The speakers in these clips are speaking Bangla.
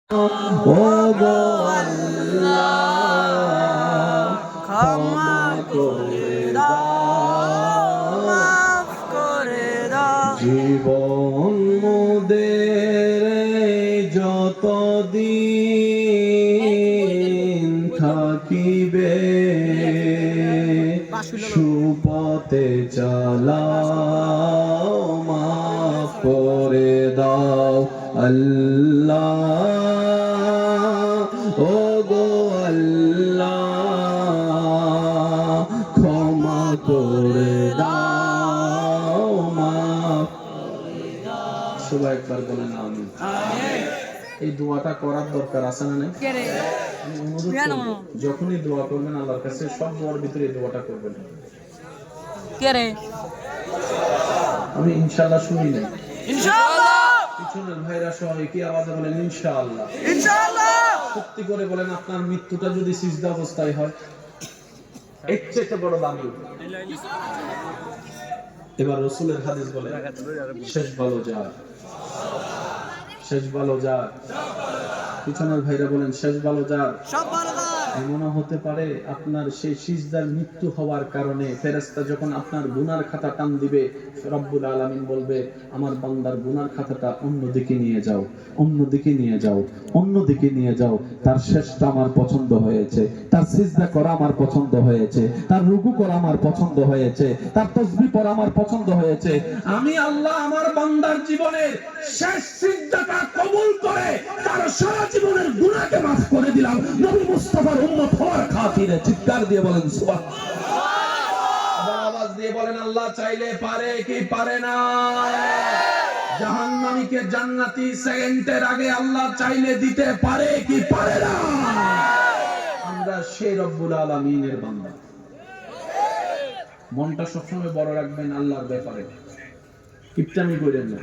ওগো আল্লাহ ক্ষমা করে দাও, মাফ করে দাও। জীবন মোদের যতদিন থাকিবে সুপথে চালাও, মাফ করে দাও আল্লাহ। ওগো আল্লাহ ক্ষমা করে দাও, মাফ। সবাই একবার বলেন আমিন। এই দোয়াটা করার দরকার আছে না নাই? আমি অনুরোধ করব, যখনই দোয়া করবেন আল্লাহর কাছে সব দোয়ার ভিতরে এই দোয়াটা করবেন। আমি ইনশাআল্লাহ শুনি নাই, ইনশাআল্লাহ। পিছনের ভাইরা সহ কি আওয়াজে বলেন ইনশাআল্লাহ, ইনশাআল্লাহ। সত্যি করে বলেন, আপনার মৃত্যুটা যদি সিজদা অবস্থায় হয় এর চেয়ে বড় দামি। এবার রাসূলের হাদিস বলে, শেষ ভালো যার, শেষ ভালো যার। পিছনের ভাইরা বলেন শেষ ভালো যার, সব ভালো যার। এমনও হতে পারে আপনার সেই সিজদার মৃত্যু হওয়ার কারণে ফেরেশতা যখন আপনার গুনার খাতা টান দিবে, রব্বুল আলামিন বলবে আমার বান্দার গুনার খাতাটা অন্যদিকে নিয়ে যাও, অন্যদিকে নিয়ে যাও, অন্যদিকে নিয়ে যাও। তার শেষটা আমার পছন্দ হয়েছে, তার সিজদা করা আমার পছন্দ হয়েছে, তার রুকু করা আমার পছন্দ হয়েছে, তার তাসবিহ পড়া আমার পছন্দ হয়েছে। আমি আল্লাহ আমার বান্দার জীবনের শেষ সিজদাটা কবুল করে তার সারা জীবনের গুনাহকে মাফ করে দিলাম নবী মুস্তাফার উম্মত হওয়ার খাতিরে। চিৎকার দিয়ে বলেন সুবহানাল্লাহ। আবার আওয়াজ দিয়ে বলেন আল্লাহ চাইলে পারে কি পারে না? জাহান্নামীকে জান্নাতি সেকেন্ডের আগে আল্লাহ চাইলে দিতে পারে কি পারে না? আমরা সেই রব্বুল আলামিনের বান্দা। মনটা সবসময় বড় রাখবেন আল্লাহর ব্যাপারে, কিপটামি করেন না।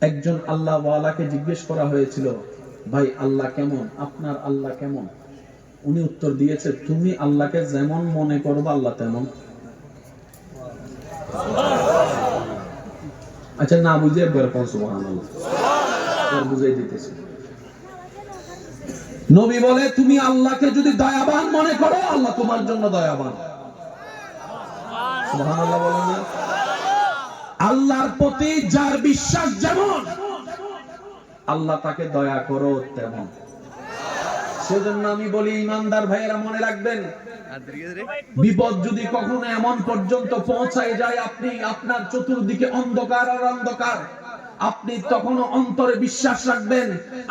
একজন আল্লাহ ওয়ালাকে জিজ্ঞেস করা হয়েছিল, ভাই আল্লাহ কেমন, আপনার আল্লাহ কেমন? উনি উত্তর দিয়েছে, তুমি আল্লাহকে যেমন মনে করবে আল্লাহ তেমন। আচ্ছা না বুঝে একবার কোন সুবহানাল্লাহ আর বুঝাই দিতেছি। নবী বলে তুমি আল্লাহকে যদি দয়াবান মনে করো আল্লাহ তোমার জন্য দয়াবান। সুবহানাল্লাহ বলেন না? আল্লাহর প্রতি যার বিশ্বাস যেমন আল্লাহ তাকে দয়া করো তেমন। সেজন্য আমি বলি ইমানদার ভাইয়েরা মনে রাখবেন, বিপদ যদি কখনো এমন পর্যন্ত পৌঁছায় যায় আপনি আপনার চতুর্দিকে অন্ধকার আর অন্ধকার, আপনি তখনও অন্তরে বিশ্বাস রাখবেন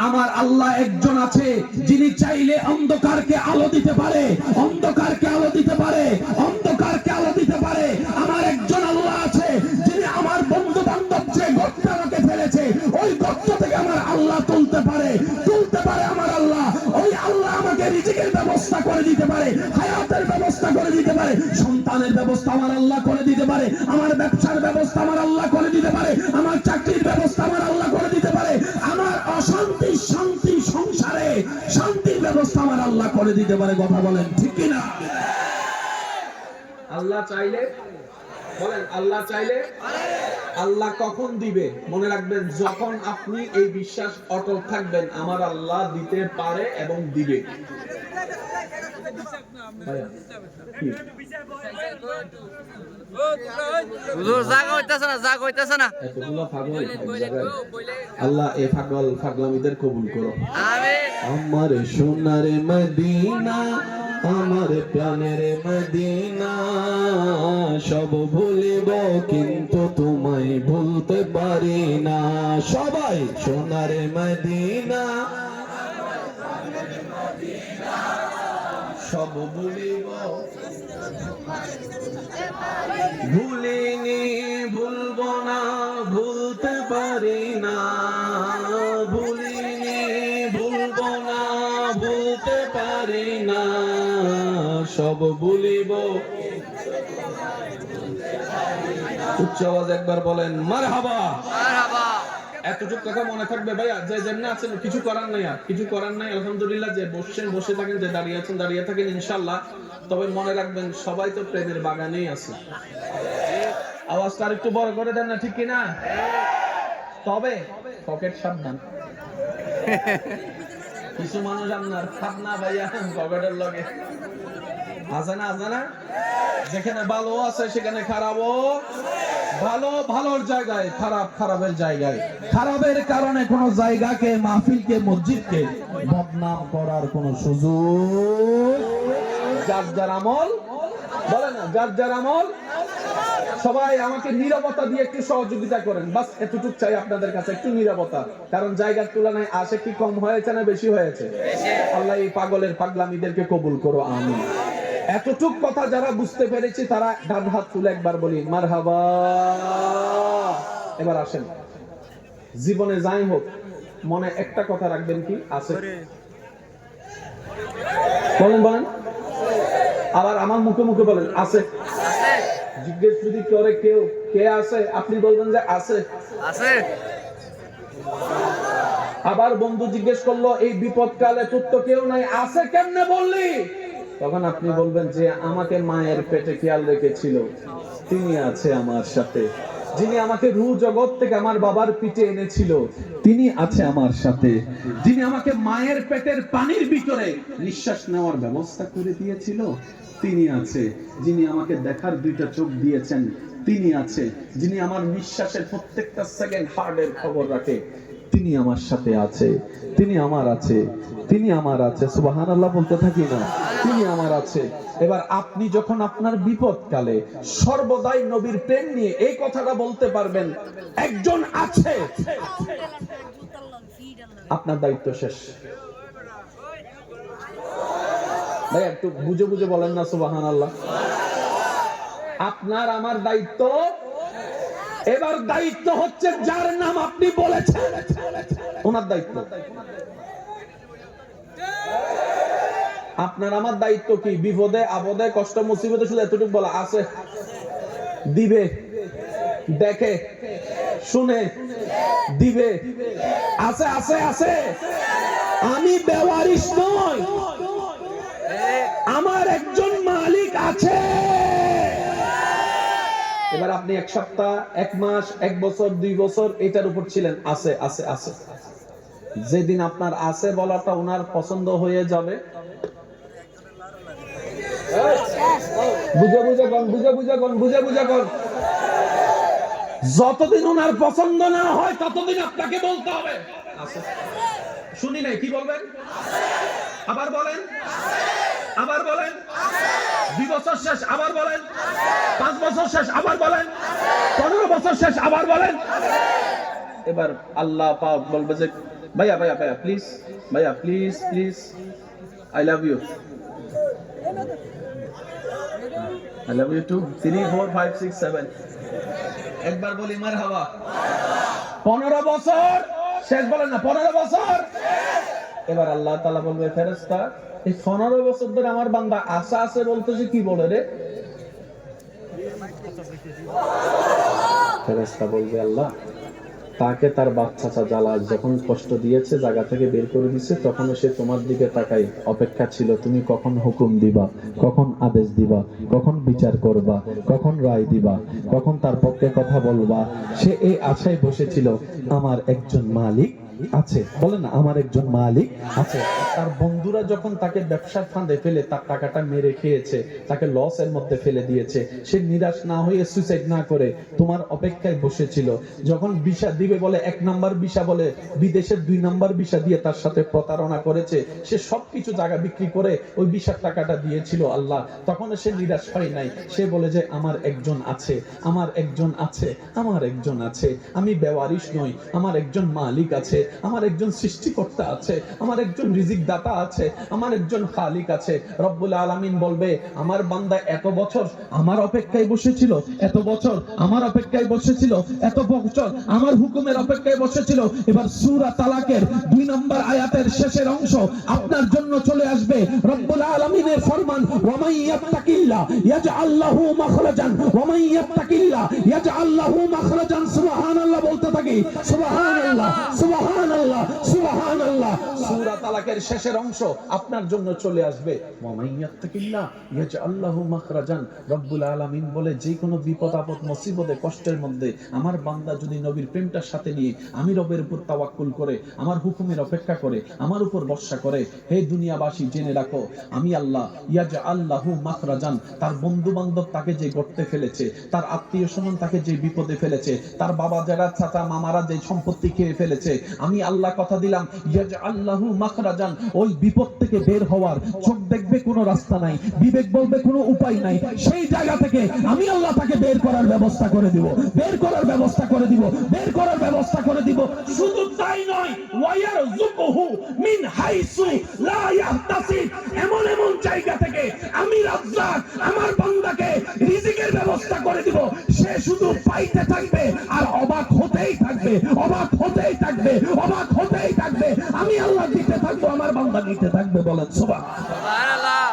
আমার আল্লাহ একজন আছে যিনি চাইলে অন্ধকারকে আলো দিতে পারে, অন্ধকারকে আলো দিতে পারে, অন্ধকারকে আলো দিতে পারে। আমার একজন আল্লাহ আছে যিনি আমার বন্ধু বান্ধব যে গর্তে আমাকে ফেলেছে ওই গর্ত থেকে আমার আল্লাহ তুলতে পারে, তুলতে পারে আমার আল্লাহ। ওই আল্লাহ আমাকে রিজিকের ব্যবস্থা করে দিতে পারে, হায়াতের ব্যবস্থা করে দিতে পারে, সন্তানের ব্যবস্থা আমার আল্লাহ করে দিতে পারে, আমার ব্যবসার ব্যবস্থা আমার আল্লাহ করে দিতে পারে, আমার চাকরির ব্যবস্থা আমার আল্লাহ করে দিতে পারে, আমার অশান্তি শান্তি সংসারে শান্তির ব্যবস্থা আমার আল্লাহ করে দিতে পারে। কথা বলেন ঠিক কিনা? আল্লাহ চাইলে, বলেন আল্লাহ চাইলে। আল্লাহ কখন দিবে? মনে রাখবেন যখন আপনি এই বিশ্বাস অটল থাকবেন আমার আল্লাহ দিতে পারে এবং দিবে। আল্লাহ এই পাগলামিদের কবুল করো। আমার সোনার মদিনা, আমার প্রাণের মদিনা, সব ভুলিব কিন্তু তোমায় ভুলতে পারি না। সবাই সোনার মদিনা, সব ভুলিব, ভুলিনি ভুলব না, ভুলতে পারি না, ভুলিনি ভুলব না, ভুলতে পারি না, সব ভুলিব। উচ্চ আওয়াজ একবার বলেন মারহাবা, মারহাবা। এতটুকু কথা মনে থাকবে ভাইয়া, যে যেমন আছেন কিছু করার নাই, আর কিছু করার নাই আলহামদুলিল্লাহ। যে বসছেন বসে থাকেন, যে দাঁড়িয়ে আছেন দাঁড়িয়ে থাকেন ইনশাআল্লাহ। তবে মনে রাখবেন সবাই তো প্রেমের বাগানেই আছে। আওয়াজটা আর একটু বড় করে দেন না, ঠিক কিনা? তবে পকেট সাবধান। কিছু মানুষ আপনার খাতনা ভাইয়া পকেটের লগে আছে না যেখানে ভালো আছে সেখানে খারাপও, ভালো ভালোর জায়গায়, খারাপ খারাপের জায়গায়। খারাপের কারণে কোন জায়গাকে, মাহফিলকে, মসজিদকে বদনাম করার কোন সুযোগ। যার যার আমল, বলে না যার যার আমল। সবাই আমাকে নীরবতা দিয়ে একটু সহযোগিতা করেন, বাস এতটুকু চাই আপনাদের কাছে, একটু নীরবতা। কারণ জায়গার তুলনায় আসে কি কম হয়েছে না বেশি হয়েছে? আল্লাহ এই পাগলের পাগলামিদেরকে কবুল করো, আমিন। এতটুক কথা যারা বুঝতে পেরেছি তারা ডান হাত তুলে একবার বলি মারহাবা। এবার আসেন, জীবনে যাই হোক মনে একটা কথা রাখবেন, কি আছে বলেন বলেন, আবার আমার মুখে মুখে বলেন আছে। জিজ্ঞেস যদি করে কেউ কে আছে, আপনি বলবেন যে আছে। আবার বন্ধু জিজ্ঞেস করলো এই বিপদকালে তোর তো কেউ নাই, আছে কেমনে বললি? তখন আপনি বলবেন যে আমাকে মায়ের পেটে খেয়াল রেখেছিল, তিনি আছে আমার সাথে। যিনি আমাকে রূহ জগৎ থেকে আমার বাবার পিঠে এনেছিল, তিনি আছে আমার সাথে। যিনি আমাকে মায়ের পেটের পানির ভিতরে নিঃশ্বাস নেওয়ার ব্যবস্থা করে দিয়েছিল, তিনি আছে। যিনি আমাকে দেখার দুইটা চোখ দিয়েছেন, তিনি আছে। যিনি আমার নিঃশ্বাসের প্রত্যেকটা সেকেন্ড হার্টের খবর রাখে, তিনি আমার সাথে আছে। তিনি আমার আছে, তিনি আমার আছে। সুবহানাল্লাহ বলতে থাকি না, তিনি আমার আছে। এবার আপনি যখন আপনার বিপদকালে সর্বদাই নবীর প্রেম নিয়ে এই কথাটা বলতে পারবেন, একজন আছে, আপনার দায়িত্ব শেষ। ভাই একটু বুঝে বুঝে বলেন না সুবহানাল্লাহ। আপনার আমার দায়িত্ব। এবার দায়িত্ব হচ্ছে যার নাম আপনি বলেছেন ওনার দায়িত্ব। আপনার আমার দায়িত্ব কি? বিপদে আপদে কষ্ট মুসিবতে শুধু এতটুকু বলা আছে, দিবে, দেখে, শুনে, দিবে, আছে আছে আছে। আমি বেওয়ারিশ নই, আমার একজন মালিক আছে। এবার আপনি এক সপ্তাহ, এক মাস, এক বছর, 2 বছর এটার উপর ছিলেন, আছে আছে আছে। যেদিন আপনার আছে বলাটা ওনার পছন্দ হয়ে যাবে, বুঝে বুঝে কোন, বুঝে বুঝে কোন, বুঝে বুঝে কোন, যতদিন ওনার পছন্দ না হয় ততদিন আপনাকে বলতে হবে আছে। শুনি নাই, কি বলবেন? আবার বলেন, আবার বলেন। 2 বছর শেষ, আবার বলেন। 5 বছর শেষ, আবার বলেন। 15 বছর শেষ, আবার বলেন। এবার আল্লাহ পাক বলবে যে ভাইয়া ভাইয়া ভাইয়া প্লিজ, ভাইয়া please please, I love you, I love you too. 3 4 5 6 7 একবার বলি মারহাবা। 15 বছর শেষ, বলেন না 15 বছর। এবার আল্লাহ তাআলা বলবে ফেরেশতা, এই 15 বছর ধরে আমার বান্দা আশা আছে বলতেছে, কি বলে রে? ফেরেশতা বলবে আল্লাহ, তাকে তার বাচ্চাটা জ্বালায় যখন কষ্ট দিয়েছে, জায়গা থেকে বের করে দিয়েছে, তখন সে তোমার দিকে তাকাই অপেক্ষা ছিল তুমি কখন হুকুম দিবা, কখন আদেশ দিবা, কখন বিচার করবা, কখন রায় দিবা, কখন তার পক্ষে কথা বলবা। সে এই আশায় বসেছিল আমার একজন মালিক আছে। বলেন না আমার একজন মালিক আছে। তার বন্ধুরা যখন তাকে ব্যবসার ফাঁদে ফেলে তার টাকাটা মেরে খেয়েছে, তাকে লসের মধ্যে ফেলে দিয়েছে, সে নিরাশ না হয়ে সুইসাইড না করে তোমার অপেক্ষায় বসেছিল। যখন ভিসা দিবে বলে 1 নাম্বার ভিসা বলে বিদেশের 2 নাম্বার ভিসা দিয়ে তার সাথে প্রতারণা করেছে, সে সবকিছু জায়গা বিক্রি করে ওই ভিসার টাকাটা দিয়েছিল আল্লাহ। তখন সে নিরাশ হয় নাই, সে বলে যে আমার একজন আছে, আমার একজন আছে, আমার একজন আছে। আমি বেওয়ারিশ নই, আমার একজন মালিক আছে, আমার একজন সৃষ্টিকর্তা আছে, আমার একজন রিজিক দাতা আছে, আমার একজন খালিক আছে। রব্বুল আলামিন বলবে আমার বান্দা এত বছর আমার অপেক্ষায় বসেছিল, এত বছর আমার অপেক্ষায় বসেছিল, এত বছর আমার হুকুমের অপেক্ষায় বসেছিল। এবার সূরা তালাকের 2 নম্বর আয়াতের শেষের অংশ আপনার জন্য চলে আসবে। রব্বুল আলামিনের ফরমান, ওয়া মান ইয়াত্তাকিল্লাহ ইয়াজআল লাহু মাখরাজান, ওয়া মান ইয়াত্তাকিল্লাহ ইয়াজআল লাহু মাখরাজান। সুবহানাল্লাহ বলতে থাকি, সুবহানাল্লাহ সুবহানাল্লাহ সুবহানাল্লাহ সূরা তালাকের শেষের অংশ আপনার জন্য চলে আসবে, ওয়া মাইয়াত্তাকিল্লাহ ইয়াজআল লাহু মাখরাজান। রব্বুল আলামিন বলে, যে কোনো বিপদ আপদ মুসিবতে কষ্টের মধ্যে আমার বান্দা যদি নবীর প্রেমটার সাথে নিয়ে আমি রবের উপর তাওয়াক্কুল করে, আমার হুকুমের অপেক্ষা করে, আমার উপর ভরসা করে, হে দুনিয়াবাসী জেনে রাখো আমি আল্লাহ ইয়াজআল লাহু মাখরাজান। তার বন্ধু বান্ধব তাকে যে গর্তে ফেলেছে, তার আত্মীয় স্বজন তাকে যে বিপদে ফেলেছে, তার বাবা যারা চাচা মামারা যে সম্পত্তি খেয়ে ফেলেছে, আমি আল্লাহ কথা দিলাম ইয়াজআল লাহু মাখরাজান। ওই বিপদ থেকে বের হওয়ার চোখ দেখবে কোনো রাস্তা নাই, বিবেক বলবে কোনো উপায় নাই, সেই জায়গা থেকে আমি আল্লাহ তাকে বের করার ব্যবস্থা করে দিব, বের করার ব্যবস্থা করে দিব, বের করার ব্যবস্থা করে দিব। শুধু তাই নয়, ওয়ায়ারযুকুহু মিন হাইসু লা ইয়াহতাসিব। এমন এমন জায়গা থেকে আমি রাজ্জাক আমার বান্দাকে রিজিকের ব্যবস্থা করে দিব, সে শুধু পাইতে থাকবে আর অবাক হতেই থাকবে, অবাক হতেই থাকবে, অবাক হতেই থাকবে। আমি আল্লাহ দিতে থাকবো, আমার বান্দা নিতে থাকবে। বলেন সুবহানাল্লাহ।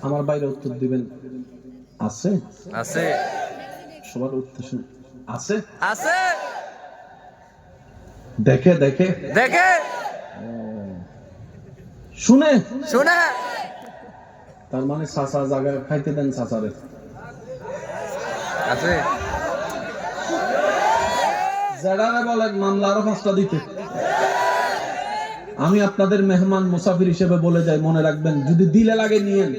আমার বাইরে উত্তর দিবেন আছে আছে, সবার উত্তর শুনে আছে আছে, দেখে দেখে দেখে, শুনে শুনে। তার মানে চাচা জায়গা খাইতে দেন চাচারে আছে, যারা বলেন মামলা আরো 5টা দিতে। আমি আপনাদের মেহমান মুসাফির হিসেবে বলে যাই, মনে রাখবেন যদি দিলে লাগে নিয়েন।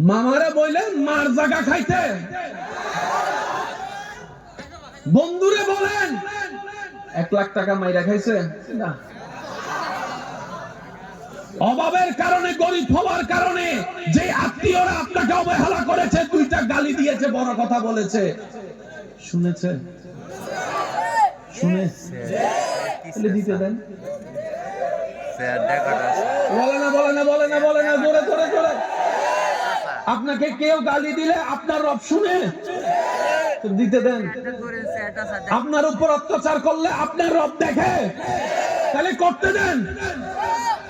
মামারে বললেন মার জায়গা খাইতে, বন্ধুরে বলেন 1 লাখ টাকা মাইরা খাইছে না, অভাবের কারণে, গরিব হওয়ার কারণে যে আত্মীয়রা আপনাকে অবহেলা করেছে, 2টা গালি দিয়েছে, বড় কথা বলেছে, শুনেছে শুনে দিতে দেন। বলে না বলে না বলে না বলে না, জোরে জোরে জোরে। আপনাকে কেউ গালি দিলে আপনার রব শুনে দিতে দেন। আপনার উপর অত্যাচার করলে আপনার রব দেখে, তাহলে করতে দেন।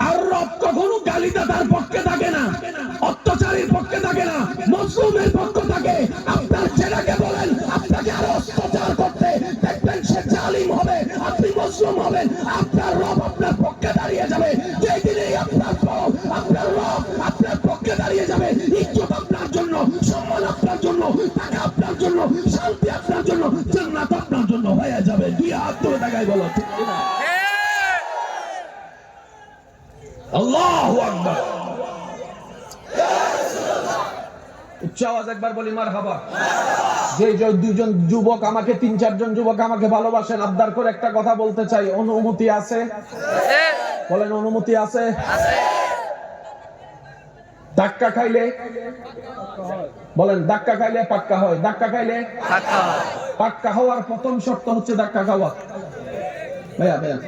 আর রব কখনো গালিদাতার পক্ষে থাকে না, অত্যাচারীর পক্ষে থাকে না, মজলুমের পক্ষে থাকে। আপনার ছেলেকে বলেন আপনাকে আরো অত্যাচার করতে, দেখবেন সে জালিম হবে, আপনি মজলুম হবেন, আপনার রব আপনার পক্ষে দাঁড়িয়ে যাবে। যেই দিনেই আপনার রব আপনার পক্ষে দাঁড়িয়ে যাবে, ইজ্জত আপনার জন্য, সম্মান আপনার জন্য, টাকা আপনার জন্য, শান্তি আপনার জন্য, জান্নাত আপনার জন্য হয়ে যাবে। 2 হাত তুলে তাকাই বলো ঠিক কিনা? আল্লাহু আকবার। উচ্চ আওয়াজ একবার বলি মারহাবা। যে 2জন যুবক আমাকে, 3-4 জন যুবক আমাকে ভালোবাসেন, আবদার করে একটা কথা বলতে চাই, অনুমতি আছে? বলেন অনুমতি আছে? ধাক্কা খাইলে বলেন, ধাক্কা খাইলে পাক্কা হয়, ধাক্কা খাইলে পাক্কা হওয়ার প্রথম শর্ত হচ্ছে ধাক্কা খাওয়া। ভাইয়া ভাইয়া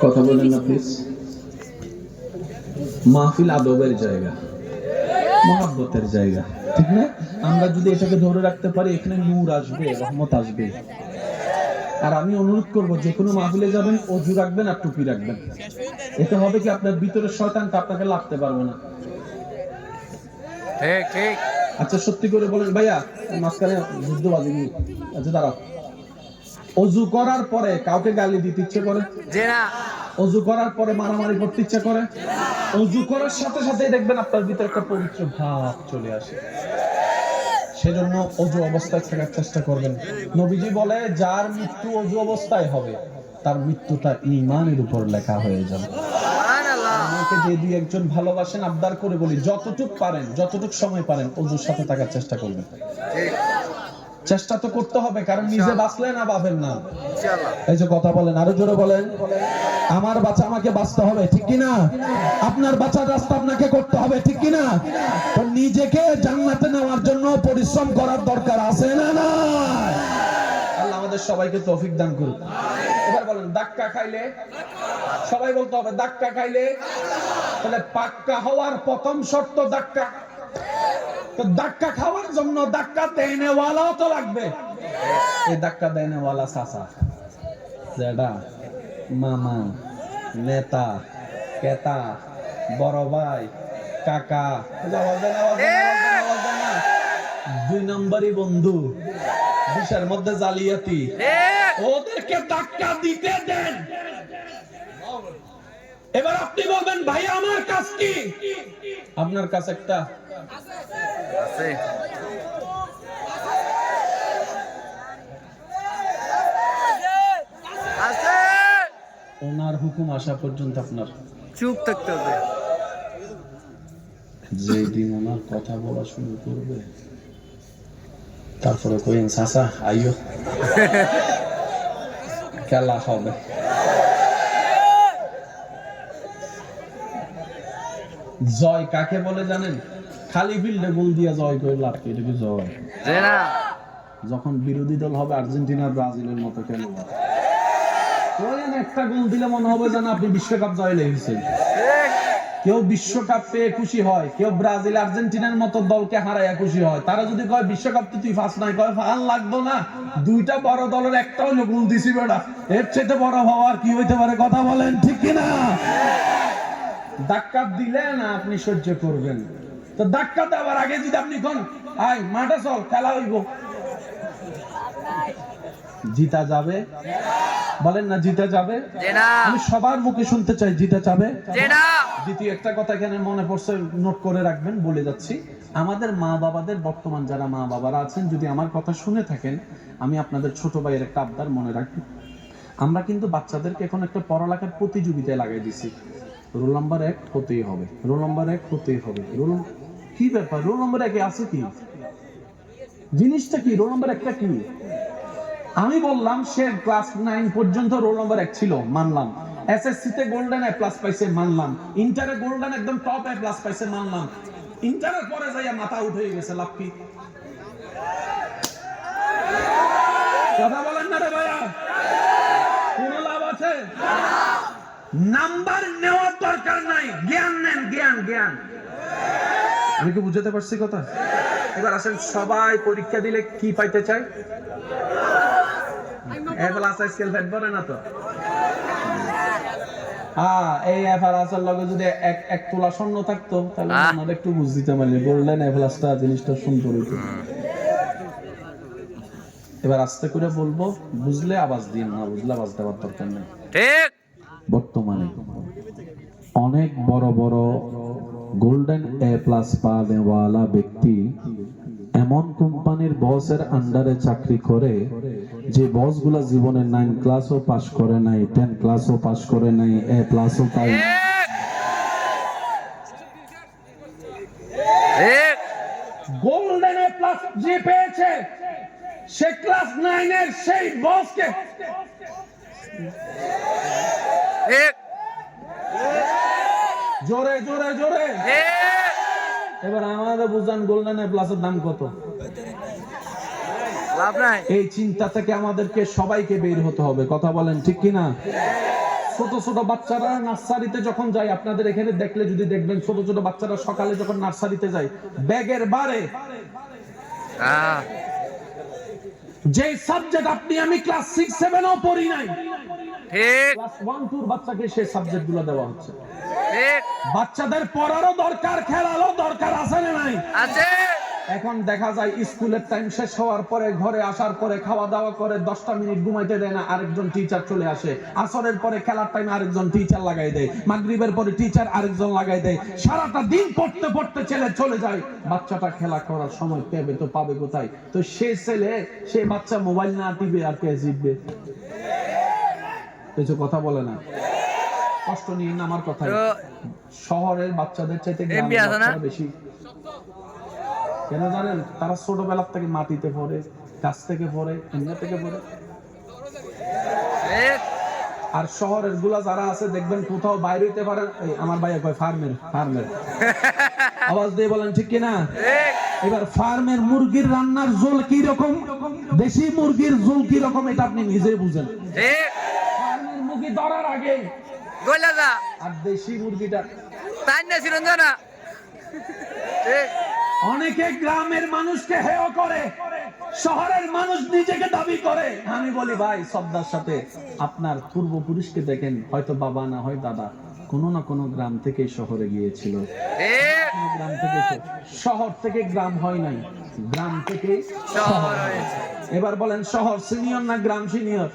কথা বলেন না প্লিজ। মাহফিল আদবের জায়গা, মহব্বতের জায়গা, ঠিক না? আমরা যদি এটাকে ধরে রাখতে পারি, এখানে নূর আসবে, রহমত আসবে। আর আমি অনুরোধ করব, যে কোনো মাহফিলে যাবেন ওযু রাখবেন আর টুপি রাখবেন। এতে হবে কি, আপনার ভিতরের শয়তানটা আপনাকে লাগতে পারবে না। ঠিক ঠিক। আচ্ছা সত্যি করে বলেন ভাইয়া, মাঝখানে যুদ্ধ বাজিনি। আচ্ছা দাঁড়াও, ওযু করার পরে কাউকে গালি দিতে ইচ্ছে করে? জি না। ওযু করার পরে মারামারি করতে ইচ্ছে করে? ওযু করার সাথে সাথে দেখবেন আপনার ভিতরে একটা পবিত্র ভাব চলে আসে। সেজন্য ওযু অবস্থায় থাকার চেষ্টা করবেন। নবীজি বলে, যার মৃত্যু ওযু অবস্থায় হবে তার মৃত্যুটা ঈমানের উপর লেখা হয়ে যাবে। সুবহানাল্লাহ। আমাকে যে 2-1 জন ভালোবাসেন, আবদার করে বলি, যতটুক পারেন, যতটুক সময় পারেন ওযুর সাথে থাকার চেষ্টা করবেন। ঠিক। চেষ্টা তো করতে হবে, কারণ নিজে বাঁচলে না পাবেন না। ইনশাআল্লাহ। এই যে কথা বলেন, আরো জোরে বলেন। আমার বাঁচা আমাকে বাঁচতে হবে, ঠিক কি না? আপনার বাঁচার রাস্তা আপনাকে করতে হবে, ঠিক কি না? তো নিজেকে জান্নাতে নেওয়ার জন্য পরিশ্রম করার দরকার আছে না না? আল্লাহ আমাদের সবাইকে তৌফিক দান করুন। এবার বলেন, ধাক্কা খাইলে, সবাই বলতে হবে ধাক্কা খাইলে। তাহলে পাক্কা হওয়ার প্রথম শর্ত ধাক্কা। তো ধাক্কা খাওয়ার জন্য ধাক্কা দেনেওয়ালাও তো লাগবে। এই ধাক্কা দেনেওয়ালা চাচা, যেটা মামা, নেতা, কেতা, বড় ভাই, কাকা, 2 নম্বরই বন্ধু, বিষের মধ্যে জালিয়াতি, ওদেরকে ধাক্কা দিতে দেন। এবার আপনি বলবেন ভাই আমার কাজ কি? আপনার কাছে একটা আছে, ওনার হুকুম আসা পর্যন্ত আপনার চুপ থাকতে হবে। যেদিন ওনার কথা বলা শুরু করবে, তারপরে কইন চাচা আইও, খেলা হবে। জয় কাকে বলে জানেন? খালি ফিল্ডে গোল দিয়ে জয় করে লাভ কি? এটাকে জয়। যখন বিরোধী দল হবে আর্জেন্টিনা ব্রাজিলের মতো খেলবে, একটা গোল দিলে মনে হবে যেন আপনি বিশ্বকাপ জয় লেগেছেন। কেউ বিশ্বকাপ পেয়ে খুশি হয়, কেউ ব্রাজিল আর্জেন্টিনার মতো দলকে হারাইয়া খুশি হয়। তারা যদি কয় বিশ্বকাপ তুই ফার্স্ট নাই, কয় ভাল লাগতো না, 2টা বড় দলের একটা হলো গোল দিছি বেটা, এর চেয়ে বড় হওয়ার কি হইতে পারে? কথা বলেন ঠিক কিনা? ধাক্কা দিলে না আপনি সহ্য করবেন, তো ধাক্কা দেওয়ার আগে যদি আপনি কোন আয় মাঠে চল খেলা হইব, জিতা যাবে? বলেন না জিতা যাবে? আমি সবার মুখে শুনতে চাই জিতা যাবে। দ্বিতীয় একটা কথা এখানে মনে পড়ছে, নোট করে রাখবেন, বলে যাচ্ছি। আমাদের মা বাবাদের, বর্তমান যারা মা বাবারা আছেন, যদি আমার কথা শুনে থাকেন, আমি আপনাদের ছোট ভাইয়ের একটা আবদার মনে রাখবেন। আমরা কিন্তু বাচ্চাদেরকে এখন একটা পড়ালেখার প্রতিযোগিতায় লাগাই দিছি। রোল নাম্বার 1 হতেই হবে, রোল নাম্বার 1 হতেই হবে। কি ব্যাপার? রোল নাম্বার 1 আছে কি? জিনিসটা কি? রোল নাম্বার 1টা কি? আমি বললাম সে ক্লাস 9 পর্যন্ত রোল নাম্বার 1 ছিল, মানলাম। এসএসসি তে গোল্ডেন এ প্লাস পাইছে, মানলাম। ইন্টারে গোল্ডেন একদম টপ এ প্লাস পাইছে, মানলাম। ইন্টারের পরে যাইয়া মাথা উঠে গেছে, লাভ কি? কথা বলেন না রে ভাইয়া, কোন লাভ আছে? নাম্বার নেওয়ার দরকার নাই, জ্ঞান নেন, জ্ঞান জ্ঞান। আমি কি বুঝাতে পারছি কথা? এবার আসেন, সবাই পরীক্ষা দিলে কি পাইতে চায়? এ প্লাস স্কেল ফেট বলে না তো? এই এ প্লাসের লগে যদি এক তোলা স্বর্ণ থাকতো, তাহলে আমরা একটু বুঝ দিতে পারলি, বললেন এ প্লাসটা জিনিসটা সুন্দর হইতো। এবার আস্তে করে বলবো, বুঝলে আওয়াজ দিন, না বুঝলে আওয়াজ দেওয়ার দরকার নেই। ঠিক। বর্তমানে অনেক বড় বড় গোল্ডেন এ প্লাস পাওয়ালা ব্যক্তি এমন কোম্পানির বসের আন্ডারে চাকরি করে, যে বসগুলা জীবনে 9 ক্লাসও পাস করে নাই, 10 ক্লাসও পাস করে নাই, এ প্লাসও পায়। গোল্ডেন এ প্লাস যে পেয়েছে, সে ক্লাস 9 এর সেই বসকে জোরে জোরে জোরে। এবার আমাদের বুঝান গোল্ডেন এ প্লাসের দাম কত? লাভ নাই। এই চিন্তা থেকে আমাদেরকে সবাইকে বের হতে হবে। কথা বলেন ঠিক কিনা? ছোট ছোট বাচ্চারা নার্সারিতে যখন যায়, আপনাদের এখানে দেখলে যদি দেখবেন, ছোট ছোট বাচ্চারা সকালে যখন নার্সারিতে যায়, ব্যাগের বারে যে সাবজেক্ট আপনি আমি ক্লাস 6 7 ও পড়ি নাই, ঠিক, ক্লাস 1 2 এর বাচ্চাকে সেই সাবজেক্টগুলো দেওয়া হচ্ছে। ঠিক। বাচ্চাদের পড়ারও দরকার, খেলারও দরকার, আছে না নাই? আছে। এখন দেখা যায় স্কুলের টাইম শেষ হওয়ার পরে ঘরে আসার পরে খাওয়া দাওয়া করে 10টা মিনিট ঘুমাইতে দেয় না, আরেকজন টিচার চলে আসে। আসরের পরে খেলার টাইমে আরেকজন টিচার লাগাই দেয়, মাগরিবের পরে টিচার আরেকজন লাগাই দেয়। সারাটা দিন পড়তে পড়তে ছেলে চলে যায়, বাচ্চাটা খেলা করার সময় পেবে তো পাবে কোথায়? তো সে ছেলে, সে বাচ্চা মোবাইল না টিপে আর কে জিতবে? কিছু কথা বলে না, কষ্ট নিয়ে না আমার কথা। শহরের বাচ্চাদের চাইতে গ্রামের বাচ্চারা বেশি, কেন জানেন? তারা ছোটবেলা থেকে মাটিতে পড়ে, গাছ থেকে পড়ে, এমনি থেকে পড়ে। আর শহরের গুলা যারা আছে দেখবেন কোথাও বাইরে হইতে পারে, আমার ভাইয়া কয় ফার্মের, ফার্মের আওয়াজ দিয়ে বলেন ঠিক কিনা? এবার ফার্মের মুরগির রান্নার ঝোল কি রকম, দেশি মুরগির ঝোল কি রকম, এটা আপনি নিজেই বুঝেন। ফার্মের মুরগি ধরার আগে গলা যা, আর দেশি মুরগিটা তাই না চিরঞ্জনা। ঠিক। অনেকে গ্রামের মানুষকে হেয় করে, শহরের মানুষ নিজেকে দাবি করে। আমি বলি ভাই শ্রদ্ধার সাথে, আপনার পূর্বপুরুষকে দেখেন, হয়তো বাবা না হয় দাদা কোনো না কোনো গ্রাম থেকে শহরে গিয়েছিল, গ্রাম থেকে শহর থেকে গ্রাম হয় নাই, গ্রাম থেকে শহর হয়েছে। এবার বলেন শহর সিনিয়র না গ্রাম সিনিয়র?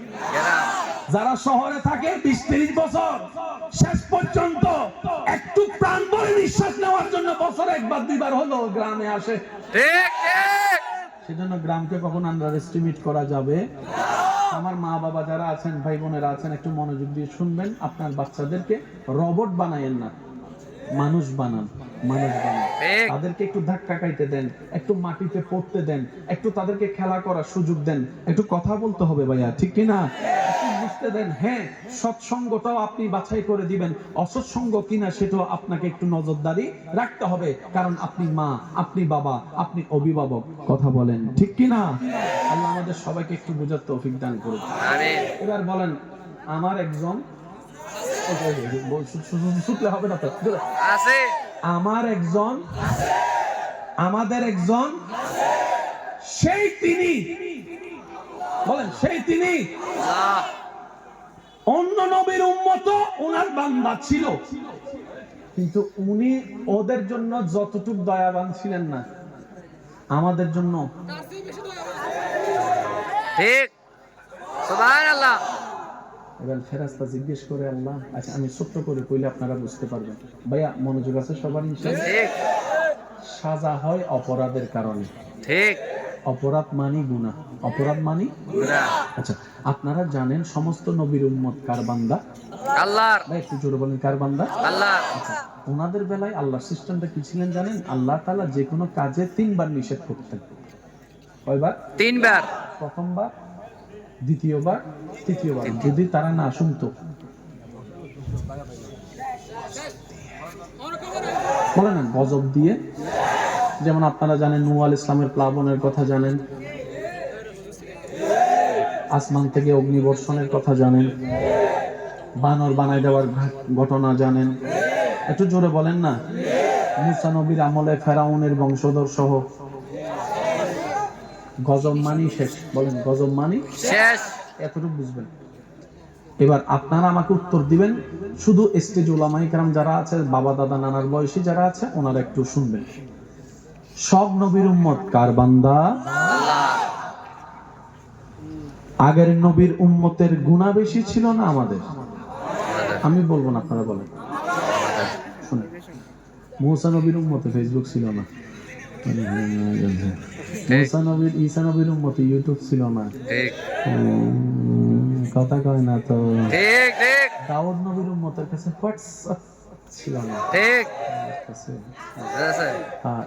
যারা শহরে থাকে 20-30 বছর, শেষ পর্যন্ত একটু প্রাণ ভরে নিঃশ্বাস নেওয়ার জন্য বছরে একবার দুইবার হলো গ্রামে আসে। সেজন্য গ্রামকে কখনো আন্ডার এস্টিমেট করা যাবে। আমার মা বাবা যারা আছেন, ভাই বোনেরা আছেন, একটু মনোযোগ দিয়ে শুনবেন। আপনার বাচ্চাদেরকে রোবট বানায়েন না, মানুষ বানান, মানুষ বানান। তাদেরকে একটু ধাক্কা খাইতে দেন, একটু মাটিতে পড়তে দেন, একটু তাদেরকে খেলা করার সুযোগ দেন, একটু কথা বলতে হবে ভাইয়া, ঠিক কি না? বুঝতে দেন। হ্যাঁ, সৎসঙ্গটাও আপনি বাছাই করে দিবেন, অসৎসঙ্গ কিনা সেটাও আপনাকে একটু নজরদারি রাখতে হবে, কারণ আপনি মা, আপনি বাবা, আপনি অভিভাবক। কথা বলেন ঠিক কি না? আল্লাহ আমাদের সবাইকে একটু বোঝার তৌফিক দান করুন। এবার বলেন, আমার একজন হবে না তো, আমার একজন, আমাদের একজন, সেই তিনি, বলেন সেই তিনি অন্য নবীর উম্মত, ওনার বান্দা ছিল, কিন্তু উনি ওদের জন্য যতটুকু দয়াবান ছিলেন না, আমাদের জন্য ঠিক। সুবহানাল্লাহ। এবার ফেরেশতা জিজ্ঞেস করে, আল্লাহ, আচ্ছা আমি ছোট্ট করে কইলে আপনারা বুঝতে পারবেন। ভাইয়া মনোযোগ আছে সবার ইনশাআল্লাহ? ঠিক। সাজা হয় অপরাধের কারণে, ঠিক। অপরাধ মানি গুনাহ, অপরাধ মানি গুনাহ। আচ্ছা, আপনারা জানেন সমস্ত নবীর উম্মত কার বান্দা? আল্লাহর। ভাই একটু জোরে বলেন, কার বান্দা? আল্লাহর। আচ্ছা, ওনাদের বেলায় আল্লাহর সিস্টেমটা কি ছিলেন জানেন? আল্লাহ তাআলা যে কোনো কাজে 3 বার নিষেধ করতেন। কয়বার? 3 বার। প্রথমবার, দ্বিতীয়বার, তৃতীয়বার। যদি তারা না শুনতো, বলে না গজব দিয়ে। যেমন আপনারা জানেন নূহ আলাইহিস সালামের প্লাবনের কথা জানেন, আসমান থেকে অগ্নিবর্ষণের কথা জানেন, বানর বানাই দেওয়ার ঘটনা জানেন। একটু জোরে বলেন না। মুসা নবীর আমলে ফেরাউনের বংশধর সহ গজব মানি শেষ। বলেন গজব মানি শেষ। এতটুকু বুঝবেন। এবার আপনারা আমাকে উত্তর দিবেন, শুধু স্টেজ উলামায়ে কেরাম যারা আছে, বাবা দাদা নানার বয়সী যারা আছে, ওনারা একটু শুনবেন। সব নবীর উম্মত কার বান্দা? আল্লাহ। আগের নবীর উম্মতের গুনাহ বেশি ছিল না আমাদের? আমি বলবো না, আপনারা বলেন। শুনুন, মুসা নবীর উম্মতে ফেসবুক ছিল না, মুসা নবীর, ঈসা নবীর উম্মতে ইউটিউব ছিল না, ঠিক। কথা কয় না তো, ঠিক ঠিক। দাউদ নবীর উম্মতের কাছে হোয়াটসঅ্যাপ ছিল না, ঠিক।